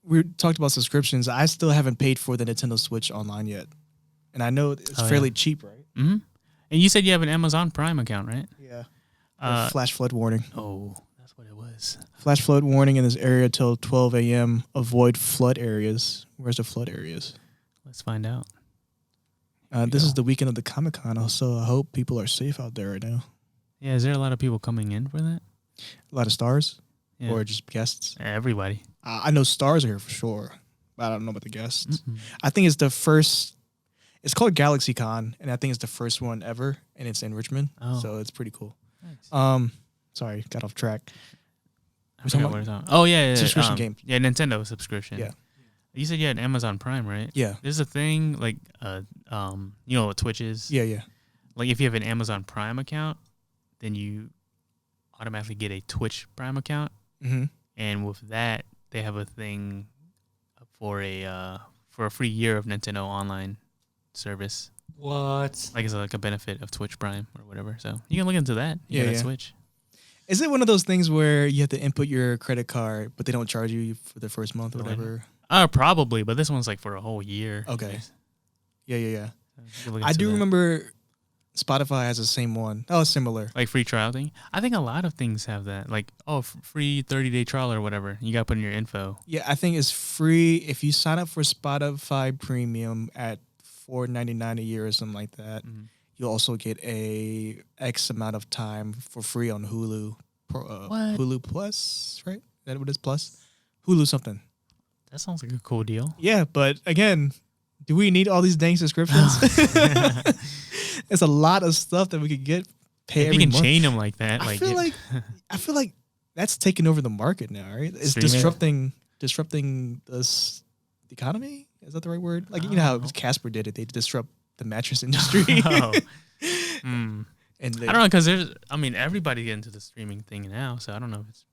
[SPEAKER 3] we talked about subscriptions. I still haven't paid for the Nintendo Switch online yet, and I know it's fairly cheap, right?
[SPEAKER 1] Mm-hmm. And you said you have an Amazon Prime account, right?
[SPEAKER 3] Yeah. Flash flood warning.
[SPEAKER 1] Oh, that's what it was.
[SPEAKER 3] Flash flood warning in this area till 12 a.m. Avoid flood areas. Where's the flood areas?
[SPEAKER 1] Let's find out.
[SPEAKER 3] This is the weekend of the Comic-Con, so I hope people are safe out there right now.
[SPEAKER 1] Yeah, is there a lot of people coming in for that?
[SPEAKER 3] A lot of stars? Yeah. Or just guests?
[SPEAKER 1] Everybody.
[SPEAKER 3] I know stars are here for sure, but I don't know about the guests. I think it's the first... It's called GalaxyCon, and I think it's the first one ever, and it's in Richmond, so it's pretty cool. Nice. Sorry, got off track.
[SPEAKER 1] Oh, yeah.
[SPEAKER 3] Subscription game.
[SPEAKER 1] Yeah, Nintendo subscription.
[SPEAKER 3] Yeah.
[SPEAKER 1] You said you had Amazon Prime, right?
[SPEAKER 3] Yeah.
[SPEAKER 1] There's a thing, like, you know what Twitch is?
[SPEAKER 3] Yeah.
[SPEAKER 1] Like, if you have an Amazon Prime account, then you automatically get a Twitch Prime account.
[SPEAKER 3] Mm-hmm.
[SPEAKER 1] And with that, they have a thing for a free year of Nintendo Online service.
[SPEAKER 2] What?
[SPEAKER 1] Like, it's like a benefit of Twitch Prime or whatever. So you can look into that.
[SPEAKER 3] Yeah.
[SPEAKER 1] Switch.
[SPEAKER 3] Is it one of those things where you have to input your credit card, but they don't charge you for the first month or whatever?
[SPEAKER 1] Probably, but this one's like for a whole year.
[SPEAKER 3] Okay. Yeah. I do remember Spotify has the same one. Oh, similar.
[SPEAKER 1] Like free trial thing? I think a lot of things have that. Like, free 30-day trial or whatever. You got to put in your info.
[SPEAKER 3] Yeah, I think it's free if you sign up for Spotify Premium at $4.99 a year or something like that. Mm-hmm. You'll also get a X amount of time for free on Hulu. Hulu Plus, right? Is that what it is? Plus? Hulu something.
[SPEAKER 1] That sounds like a cool deal.
[SPEAKER 3] Yeah, but again, do we need all these dang subscriptions? It's a lot of stuff that we could get. Pay every month. You can
[SPEAKER 1] chain them like that.
[SPEAKER 3] I feel like that's taking over the market now, right? It's disrupting this the economy. Is that the right word? Like, you know how Casper did it. They disrupt the mattress industry.
[SPEAKER 1] And I don't know, because everybody get into the streaming thing now, so I don't know if it's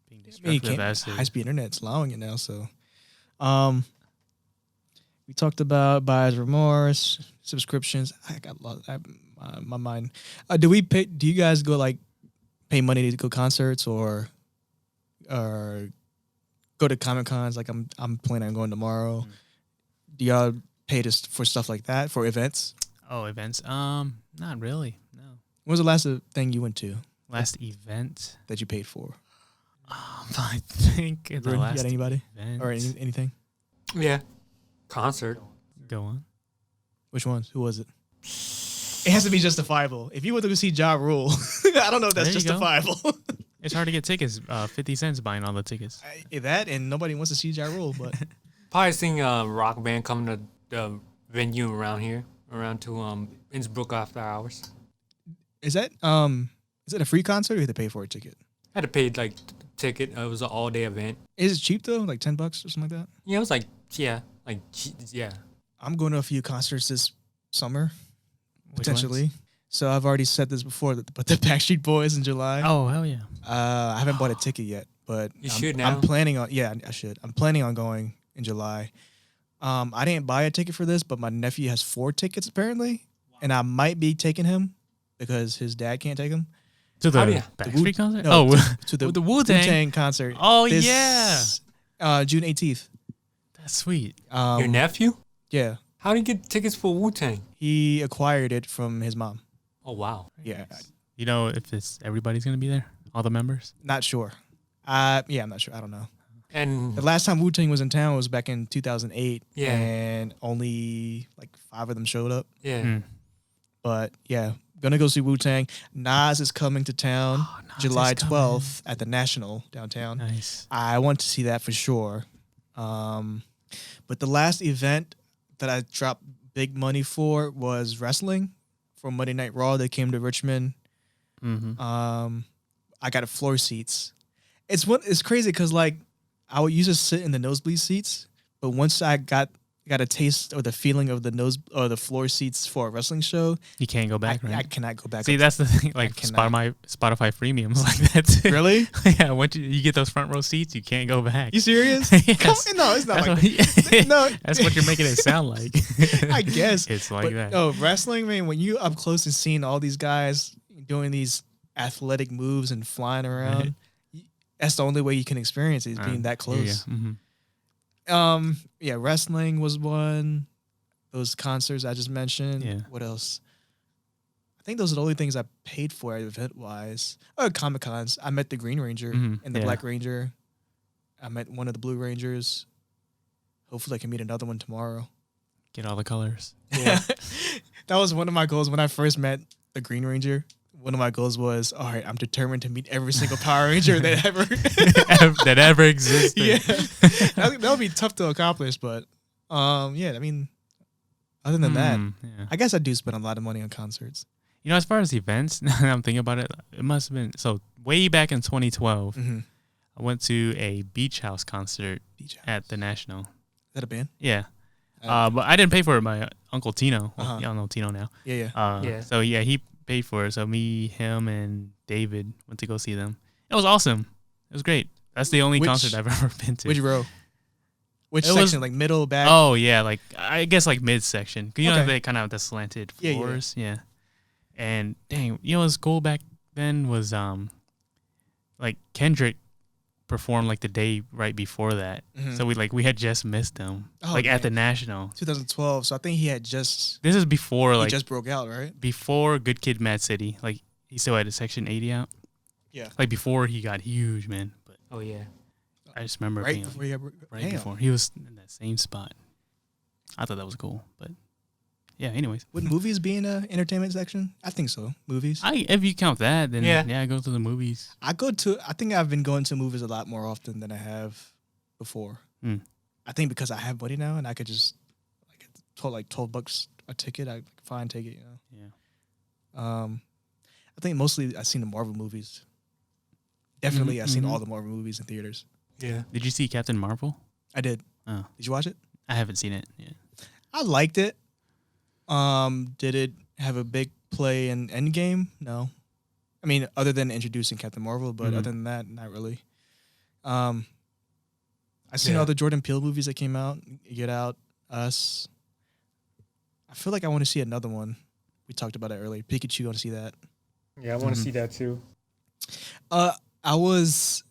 [SPEAKER 1] being disruptive.
[SPEAKER 3] High-speed internet's allowing it now, so. We talked about buyer's remorse, subscriptions. I got lost. My mind. Do you guys go pay money to go concerts or go to Comic Cons? Like I'm planning on going tomorrow. Do y'all pay for stuff like that, for events?
[SPEAKER 1] Oh, events? Not really. No.
[SPEAKER 3] When was the last thing you went to?
[SPEAKER 1] Last event
[SPEAKER 3] that you paid for?
[SPEAKER 1] I think the last.
[SPEAKER 3] You got anybody
[SPEAKER 1] event.
[SPEAKER 3] Or anything?
[SPEAKER 2] Yeah. Concert.
[SPEAKER 1] Go on.
[SPEAKER 3] Which ones? Who was it? It has to be justifiable. If you went to go see Ja Rule, I don't know if that's justifiable.
[SPEAKER 1] It's hard to get tickets. 50 cents buying all the tickets.
[SPEAKER 3] That and nobody wants to see Ja Rule, but
[SPEAKER 2] probably seeing a rock band coming to the venue around here, around to Innsbruck after hours.
[SPEAKER 3] Is it a free concert or you had to pay for a ticket?
[SPEAKER 2] I had to pay ticket. It was an all day event.
[SPEAKER 3] Is it cheap though? Like $10 or something like that?
[SPEAKER 2] Yeah, it was yeah.
[SPEAKER 3] I'm going to a few concerts this summer, potentially.
[SPEAKER 1] Ones?
[SPEAKER 3] So I've already said this before, but the Backstreet Boys in July.
[SPEAKER 1] Oh, hell yeah.
[SPEAKER 3] I haven't bought a ticket yet, but
[SPEAKER 2] you should now.
[SPEAKER 3] I'm planning on. Yeah, I should. I'm planning on going in July. I didn't buy a ticket for this, but my nephew has 4 tickets apparently, and I might be taking him because his dad can't take him.
[SPEAKER 1] To
[SPEAKER 2] How do
[SPEAKER 1] the
[SPEAKER 2] you-
[SPEAKER 1] Backstreet concert?
[SPEAKER 3] No,
[SPEAKER 1] oh,
[SPEAKER 3] to the
[SPEAKER 1] with the Wu-Tang.
[SPEAKER 3] Wu-Tang concert.
[SPEAKER 1] Oh,
[SPEAKER 3] this,
[SPEAKER 1] yeah.
[SPEAKER 3] June 18th.
[SPEAKER 1] That's sweet.
[SPEAKER 2] Your nephew?
[SPEAKER 3] Yeah,
[SPEAKER 2] How do you get tickets for Wu-Tang?
[SPEAKER 3] he acquired it from his mom.
[SPEAKER 2] Oh, wow.
[SPEAKER 3] Yeah,
[SPEAKER 1] You know if everybody's going to be there? All the members?
[SPEAKER 3] not sure. Yeah, I'm not sure. I don't know.
[SPEAKER 2] And
[SPEAKER 3] The last time Wu-Tang was in town was back in 2008.
[SPEAKER 2] Yeah.
[SPEAKER 3] And only like 5 of them showed up.
[SPEAKER 2] yeah.
[SPEAKER 1] Hmm.
[SPEAKER 3] But yeah, gonna go see Wu-Tang. Nas is coming to town
[SPEAKER 1] Nas
[SPEAKER 3] July
[SPEAKER 1] is coming.
[SPEAKER 3] 12th at the National downtown.
[SPEAKER 1] Nice.
[SPEAKER 3] I want to see that for sure. But the last event that I dropped big money for was wrestling for Monday Night Raw. They came to Richmond.
[SPEAKER 1] Mm-hmm.
[SPEAKER 3] I got floor seats. It's crazy because like I would used to sit in the nosebleed seats, but once I got a taste or the feeling of the floor seats for a wrestling show,
[SPEAKER 1] You can't go back,
[SPEAKER 3] I
[SPEAKER 1] right?
[SPEAKER 3] cannot go back.
[SPEAKER 1] See, that's the thing. Like
[SPEAKER 3] cannot.
[SPEAKER 1] Spotify premiums like that too.
[SPEAKER 3] Really?
[SPEAKER 1] Yeah. Once you get those front row seats, you can't go back.
[SPEAKER 3] You serious?
[SPEAKER 1] Yes.
[SPEAKER 3] No, it's not
[SPEAKER 1] That's
[SPEAKER 3] like
[SPEAKER 1] what,
[SPEAKER 3] no.
[SPEAKER 1] That's what you're making it sound like.
[SPEAKER 3] I guess
[SPEAKER 1] It's like
[SPEAKER 3] but,
[SPEAKER 1] that.
[SPEAKER 3] No, wrestling, man. When you up close and seeing all these guys doing these athletic moves and flying around, that's the only way you can experience it is being that close.
[SPEAKER 1] Mm-hmm.
[SPEAKER 3] Yeah, wrestling was one. Those concerts I just mentioned.
[SPEAKER 1] Yeah.
[SPEAKER 3] What else? I think those are the only things I paid for event wise. Oh, Comic Cons. I met the Green Ranger
[SPEAKER 1] Mhm,
[SPEAKER 3] and the
[SPEAKER 1] yeah.
[SPEAKER 3] Black Ranger. I met one of the Blue Rangers. Hopefully, I can meet another one tomorrow.
[SPEAKER 1] Get all the colors.
[SPEAKER 3] Yeah, that was one of my goals when I first met the Green Ranger. One of my goals was, all right, I'm determined to meet every single Power Ranger that ever
[SPEAKER 1] that ever existed.
[SPEAKER 3] Yeah, that would be tough to accomplish, but yeah, I mean, other than that,
[SPEAKER 1] Yeah.
[SPEAKER 3] I guess I do spend a lot of money on concerts.
[SPEAKER 1] You know, as far as events, now that I'm thinking about it, it must have been so way back in 2012.
[SPEAKER 3] Mm-hmm.
[SPEAKER 1] I went to a Beach House concert
[SPEAKER 3] Beach House.
[SPEAKER 1] at the National.
[SPEAKER 3] Is that a band?
[SPEAKER 1] Yeah. But I didn't pay for it. My uncle Tino. Well,
[SPEAKER 3] Uh-huh.
[SPEAKER 1] y'all know Tino now.
[SPEAKER 3] Yeah.
[SPEAKER 2] Yeah.
[SPEAKER 1] So yeah, he paid for it. So me, him, and David went to go see them. It was awesome. It was great. That's the only
[SPEAKER 3] Which-
[SPEAKER 1] concert I've ever been to.
[SPEAKER 3] Which row? Which
[SPEAKER 1] It was-
[SPEAKER 3] section? Like middle, back?
[SPEAKER 1] Oh yeah, like I guess like midsection. 'Cause you know
[SPEAKER 3] Okay.
[SPEAKER 1] they kind of have the slanted
[SPEAKER 3] Yeah, yeah.
[SPEAKER 1] floors. Yeah. And dang, you know what's cool back then was like Kendrick performed like the day right before that.
[SPEAKER 3] Mhm.
[SPEAKER 1] So we had just missed him.
[SPEAKER 3] Oh,
[SPEAKER 1] like at the
[SPEAKER 3] dang.
[SPEAKER 1] National.
[SPEAKER 3] 2012. So I think he had just
[SPEAKER 1] This is before
[SPEAKER 3] he
[SPEAKER 1] like
[SPEAKER 3] just broke out, right?
[SPEAKER 1] before Good Kid, Mad City. Like he still had a Section 80 out.
[SPEAKER 3] Yeah.
[SPEAKER 1] Like before he got huge, man. But
[SPEAKER 2] Oh, yeah.
[SPEAKER 1] I just remember
[SPEAKER 3] Right
[SPEAKER 1] being
[SPEAKER 3] before he got
[SPEAKER 1] right
[SPEAKER 3] damn.
[SPEAKER 1] before he was in that same spot. I thought that was cool, but yeah. Anyways,
[SPEAKER 3] Would movies be in the entertainment section? I think so. Movies.
[SPEAKER 1] if you count that, then
[SPEAKER 2] Yeah.
[SPEAKER 1] I go to the movies.
[SPEAKER 3] I think I've been going to movies a lot more often than I have before.
[SPEAKER 1] Hmm.
[SPEAKER 3] I think because I have money now and I could just like $12 a ticket. I fine take it, you know.
[SPEAKER 1] Yeah.
[SPEAKER 3] I think mostly I've seen the Marvel movies. Definitely, I've seen
[SPEAKER 1] mhm.
[SPEAKER 3] all the Marvel movies in theaters.
[SPEAKER 2] Yeah.
[SPEAKER 1] Did you see Captain Marvel?
[SPEAKER 3] I did.
[SPEAKER 1] Oh,
[SPEAKER 3] Did you watch it?
[SPEAKER 1] I haven't seen it yet.
[SPEAKER 3] I liked it. Did it have a big play in Endgame? No. I mean, other than introducing Captain Marvel, but
[SPEAKER 1] Mhm.
[SPEAKER 3] other than that, not really. I've seen
[SPEAKER 2] Yeah.
[SPEAKER 3] all the Jordan Peele movies that came out. Get Out, Us. I feel like I want to see another one. We talked about it earlier. Pikachu, I want to see that.
[SPEAKER 2] Yeah, I want to
[SPEAKER 1] Mhm.
[SPEAKER 2] see that too.
[SPEAKER 3] I was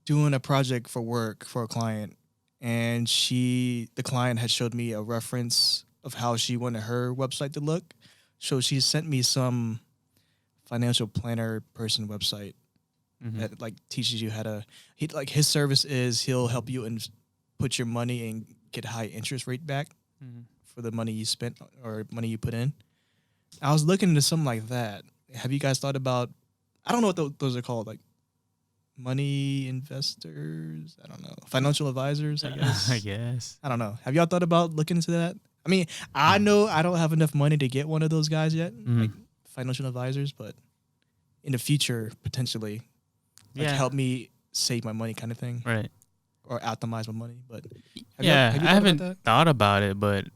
[SPEAKER 3] doing a project for work for a client, and the client had showed me a reference of how she wanted her website to look. So she sent me some financial planner person website
[SPEAKER 1] Mhm.
[SPEAKER 3] that like teaches you how to. His service is he'll help you and put your money and get high interest rate back
[SPEAKER 1] Mhm.
[SPEAKER 3] for the money you spent or money you put in. I was looking into something like that. Have you guys thought about? I don't know what those are called, like money investors. I don't know, financial advisors. I guess.
[SPEAKER 1] I guess.
[SPEAKER 3] I don't know. Have y'all thought about looking into that? I mean, I know I don't have enough money to get one of those guys yet,
[SPEAKER 1] Mhm.
[SPEAKER 3] like financial advisors, but in the future, potentially, like
[SPEAKER 1] Yeah.
[SPEAKER 3] help me save my money, kind of thing,
[SPEAKER 1] Right.
[SPEAKER 3] or optimize my money. But have
[SPEAKER 1] Yeah,
[SPEAKER 3] you
[SPEAKER 1] I
[SPEAKER 3] thought
[SPEAKER 1] haven't
[SPEAKER 3] about that?
[SPEAKER 1] thought about it, but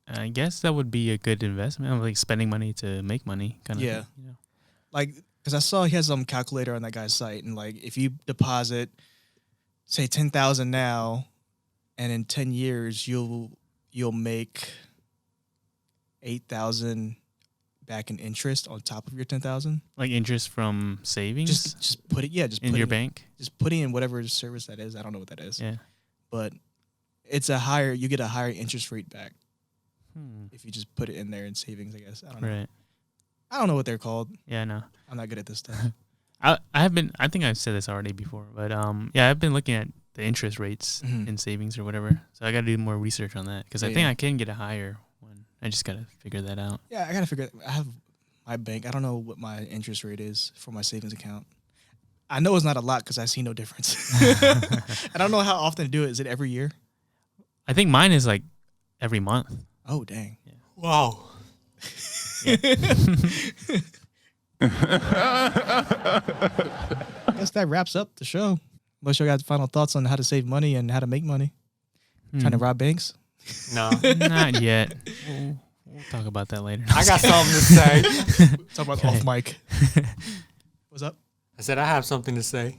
[SPEAKER 1] I guess that would be a good investment. Like spending money to make money, kind of.
[SPEAKER 3] Yeah.
[SPEAKER 1] Thing, you know?
[SPEAKER 3] Like, because I saw he has some calculator on that guy's site, and like if you deposit, say 10,000 now, and in 10 years you'll make 8,000 back in interest on top of your 10,000.
[SPEAKER 1] Like interest from savings?
[SPEAKER 3] Just put it. Yeah, just
[SPEAKER 1] in
[SPEAKER 3] put
[SPEAKER 1] your
[SPEAKER 3] it,
[SPEAKER 1] bank?
[SPEAKER 3] Just put it in whatever service that is. I don't know what that is.
[SPEAKER 1] Yeah.
[SPEAKER 3] But you get a higher interest rate back if you just put it in there in savings, I guess. I don't know.
[SPEAKER 1] Right.
[SPEAKER 3] I don't know what they're called.
[SPEAKER 1] Yeah, I know.
[SPEAKER 3] I'm not good at this stuff.
[SPEAKER 1] I think I've said this already before, but yeah, I've been looking at the interest rates in savings or whatever. So I got to do more research on that because I think I can get a higher one. I just got to figure that out.
[SPEAKER 3] Yeah, I got to figure I have my bank. I don't know what my interest rate is for my savings account. I know it's not a lot because I see no difference. I don't know how often to do it. Is it every year?
[SPEAKER 1] I think mine is like every month.
[SPEAKER 3] Oh, dang.
[SPEAKER 1] Yeah.
[SPEAKER 2] Wow.
[SPEAKER 3] I guess that wraps up the show. Unless you got final thoughts on how to save money and how to make money. Trying to rob banks?
[SPEAKER 2] No.
[SPEAKER 1] Not yet. We'll talk about that later.
[SPEAKER 2] I got something to say.
[SPEAKER 3] Talk about off mic. What's up?
[SPEAKER 2] I said I have something to say.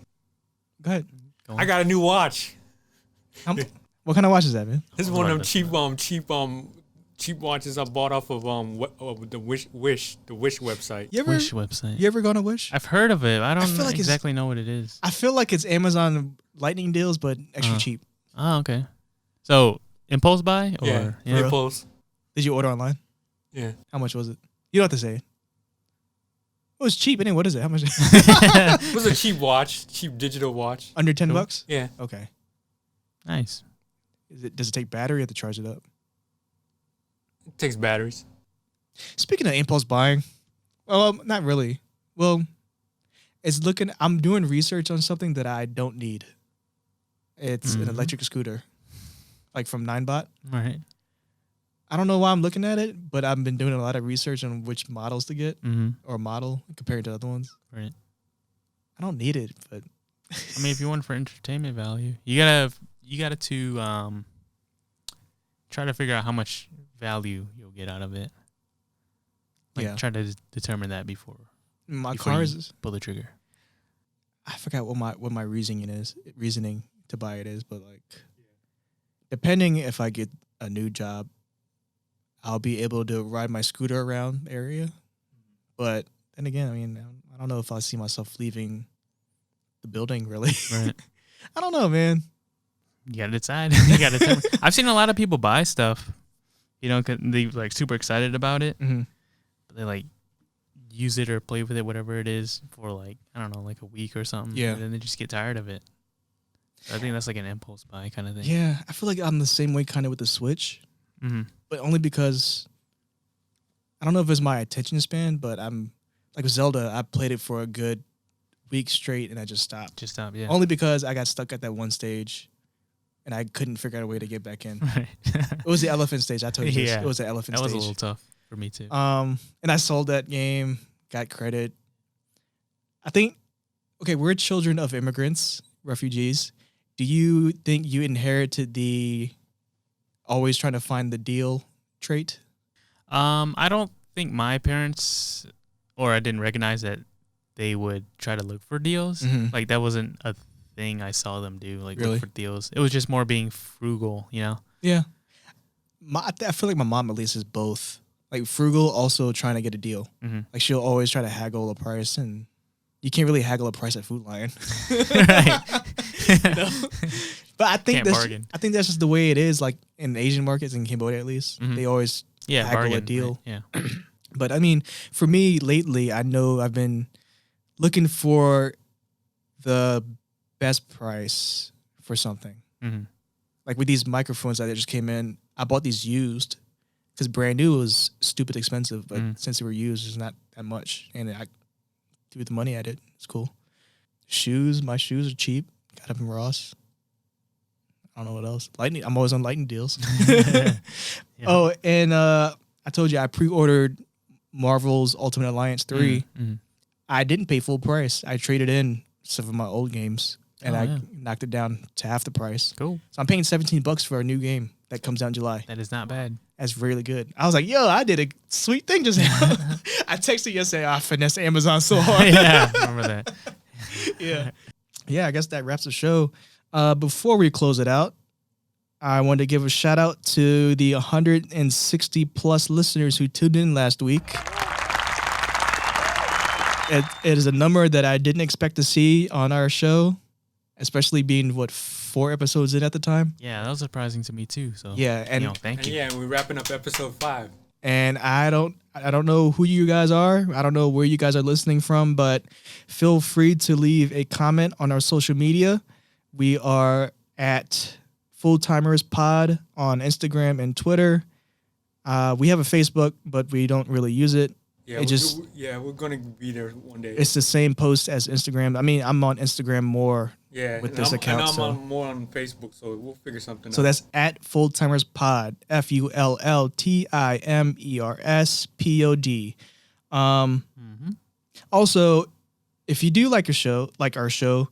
[SPEAKER 3] Go ahead.
[SPEAKER 2] I got a new watch.
[SPEAKER 3] What kind of watch is that, man?
[SPEAKER 2] This is one of them cheap watches I bought off of the Wish website.
[SPEAKER 1] Wish website.
[SPEAKER 3] You ever gone to Wish?
[SPEAKER 1] I've heard of it. I don't
[SPEAKER 3] feel like
[SPEAKER 1] exactly know what it is.
[SPEAKER 3] I feel like it's Amazon Lightning deals, but extra cheap.
[SPEAKER 1] Oh, okay. So impulse buy or
[SPEAKER 2] impulse.
[SPEAKER 3] Did you order online?
[SPEAKER 2] Yeah.
[SPEAKER 3] How much was it? You don't have to say it. It was cheap. Anyway, what is it? How much?
[SPEAKER 2] It was a cheap watch, cheap digital watch.
[SPEAKER 3] Under $10?
[SPEAKER 2] Yeah.
[SPEAKER 3] Okay.
[SPEAKER 1] Nice.
[SPEAKER 3] Does it take battery? You have to charge it up.
[SPEAKER 2] It takes batteries.
[SPEAKER 3] Speaking of impulse buying, well, not really. Well, I'm doing research on something that I don't need. It's an electric scooter, like from Ninebot.
[SPEAKER 1] All right.
[SPEAKER 3] I don't know why I'm looking at it, but I've been doing a lot of research on which models to get or model compared to other ones.
[SPEAKER 1] Right.
[SPEAKER 3] I don't need it, but
[SPEAKER 1] I mean, if you want for entertainment value, you gotta try to figure out how much value you'll get out of it. Like try to determine that before
[SPEAKER 3] car
[SPEAKER 1] you
[SPEAKER 3] is
[SPEAKER 1] pull the trigger.
[SPEAKER 3] I forgot what my reasoning to buy it is, but like depending if I get a new job, I'll be able to ride my scooter around the area. But then again, I mean, I don't know if I see myself leaving the building really.
[SPEAKER 1] Right.
[SPEAKER 3] I don't know, man.
[SPEAKER 1] You gotta decide. I've seen a lot of people buy stuff, 'cause they like super excited about it. But they like use it or play with it, whatever it is, for like, I don't know, like a week or something.
[SPEAKER 3] Yeah.
[SPEAKER 1] And then they just get tired of it. So I think that's like an impulse buy kind of thing.
[SPEAKER 3] Yeah, I feel like I'm the same way kind of with the Switch. But only because I don't know if it's my attention span, but I'm like with Zelda, I played it for a good week straight and I just stopped.
[SPEAKER 1] Yeah.
[SPEAKER 3] Only because I got stuck at that one stage and I couldn't figure out a way to get back in.
[SPEAKER 1] Right.
[SPEAKER 3] It was the elephant stage. I told you this. It was the elephant stage.
[SPEAKER 1] That was a little tough for me too.
[SPEAKER 3] And I sold that game, got credit. I think, okay, we're children of immigrants, refugees. Do you think you inherited the always trying to find the deal trait?
[SPEAKER 1] I don't think my parents, or I didn't recognize that they would try to look for deals. Like that wasn't a thing I saw them do, like
[SPEAKER 3] really?
[SPEAKER 1] Look for deals. It was just more being frugal,
[SPEAKER 3] Yeah. I feel like my mom at least is both. Like frugal, also trying to get a deal. Like she'll always try to haggle a price, and you can't really haggle a price at Food Lion.
[SPEAKER 1] Right.
[SPEAKER 3] But I think that's just the way it is. Like in Asian markets, in Cambodia at least, they always haggle a deal.
[SPEAKER 1] Right? Yeah.
[SPEAKER 3] But I mean, for me lately, I know I've been looking for the best price for something. Like with these microphones that just came in, I bought these used because brand new was stupid expensive, but since they were used, it's not that much, and I threw the money at it. It's cool. My shoes are cheap. Got them from Ross. I don't know what else. Lightning. I'm always on Lightning deals. Oh, and I told you I pre-ordered Marvel's Ultimate Alliance 3. I didn't pay full price. I traded in some of my old games, and I knocked it down to half the price.
[SPEAKER 1] Cool.
[SPEAKER 3] So I'm paying $17 for a new game that comes out in July.
[SPEAKER 1] That is not bad.
[SPEAKER 3] That's really good. I was like, yo, I did a sweet thing just now. I texted yesterday, I finessed Amazon so hard.
[SPEAKER 1] Yeah, I remember that.
[SPEAKER 3] Yeah, I guess that wraps the show. Before we close it out, I wanted to give a shout out to the 160 plus listeners who tuned in last week. it is a number that I didn't expect to see on our show, especially being 4 episodes in at the time.
[SPEAKER 1] Yeah, that was surprising to me too. So
[SPEAKER 3] Yeah, and
[SPEAKER 1] thank you.
[SPEAKER 2] Yeah, we're wrapping up episode 5.
[SPEAKER 3] And I don't know who you guys are. I don't know where you guys are listening from, but feel free to leave a comment on our social media. We are at Full Timers Pod on Instagram and Twitter. We have a Facebook, but we don't really use it.
[SPEAKER 2] Yeah, we're gonna be there one day.
[SPEAKER 3] It's the same post as Instagram. I mean, I'm on Instagram more with this account.
[SPEAKER 2] And I'm more on Facebook, so we'll figure something out.
[SPEAKER 3] So that's at Full Timers Pod, FULLTIMERS POD. Also, if you do like our show,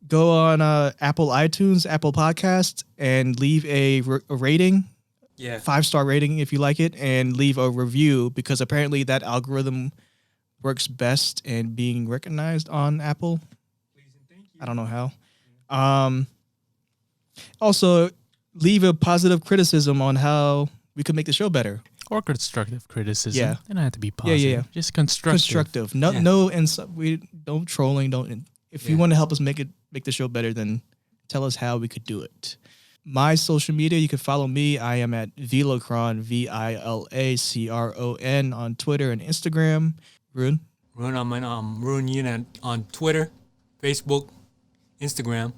[SPEAKER 3] go on Apple iTunes, Apple Podcasts, and leave a rating.
[SPEAKER 2] Yeah.
[SPEAKER 3] 5-star rating if you like it, and leave a review, because apparently that algorithm works best in being recognized on Apple.
[SPEAKER 2] Please and thank you.
[SPEAKER 3] I don't know how. Also, leave a positive criticism on how we could make the show better.
[SPEAKER 1] Or constructive criticism.
[SPEAKER 3] Yeah.
[SPEAKER 1] They don't have to be positive.
[SPEAKER 3] Yeah.
[SPEAKER 1] Just constructive.
[SPEAKER 3] No, we don't trolling. If you want to help us make the show better, then tell us how we could do it. My social media, you can follow me. I am at Vilacron, VILACRON on Twitter and Instagram. Roeun?
[SPEAKER 2] Roeun, I'm Roeun Yin on Twitter, Facebook, Instagram.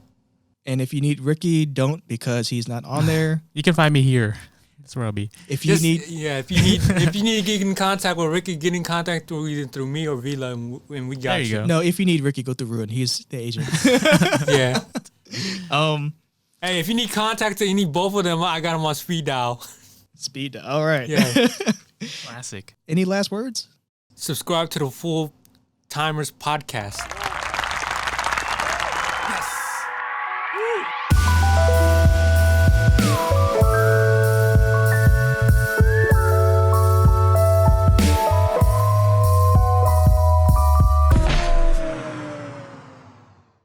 [SPEAKER 3] And if you need Ricky, don't, because he's not on there.
[SPEAKER 1] You can find me here. That's where I'll be.
[SPEAKER 3] If you need
[SPEAKER 2] to get in contact with Ricky, get in contact either through me or Vila, and we got
[SPEAKER 1] There you go.
[SPEAKER 3] No, if you need Ricky, go through Roeun. He's the agent.
[SPEAKER 2] Yeah.
[SPEAKER 3] Hey,
[SPEAKER 2] if you need contact to any both of them, I got them on speed dial.
[SPEAKER 3] Speed. All right.
[SPEAKER 2] Yeah.
[SPEAKER 1] Classic.
[SPEAKER 3] Any last words?
[SPEAKER 2] Subscribe to the Full Timers Podcast.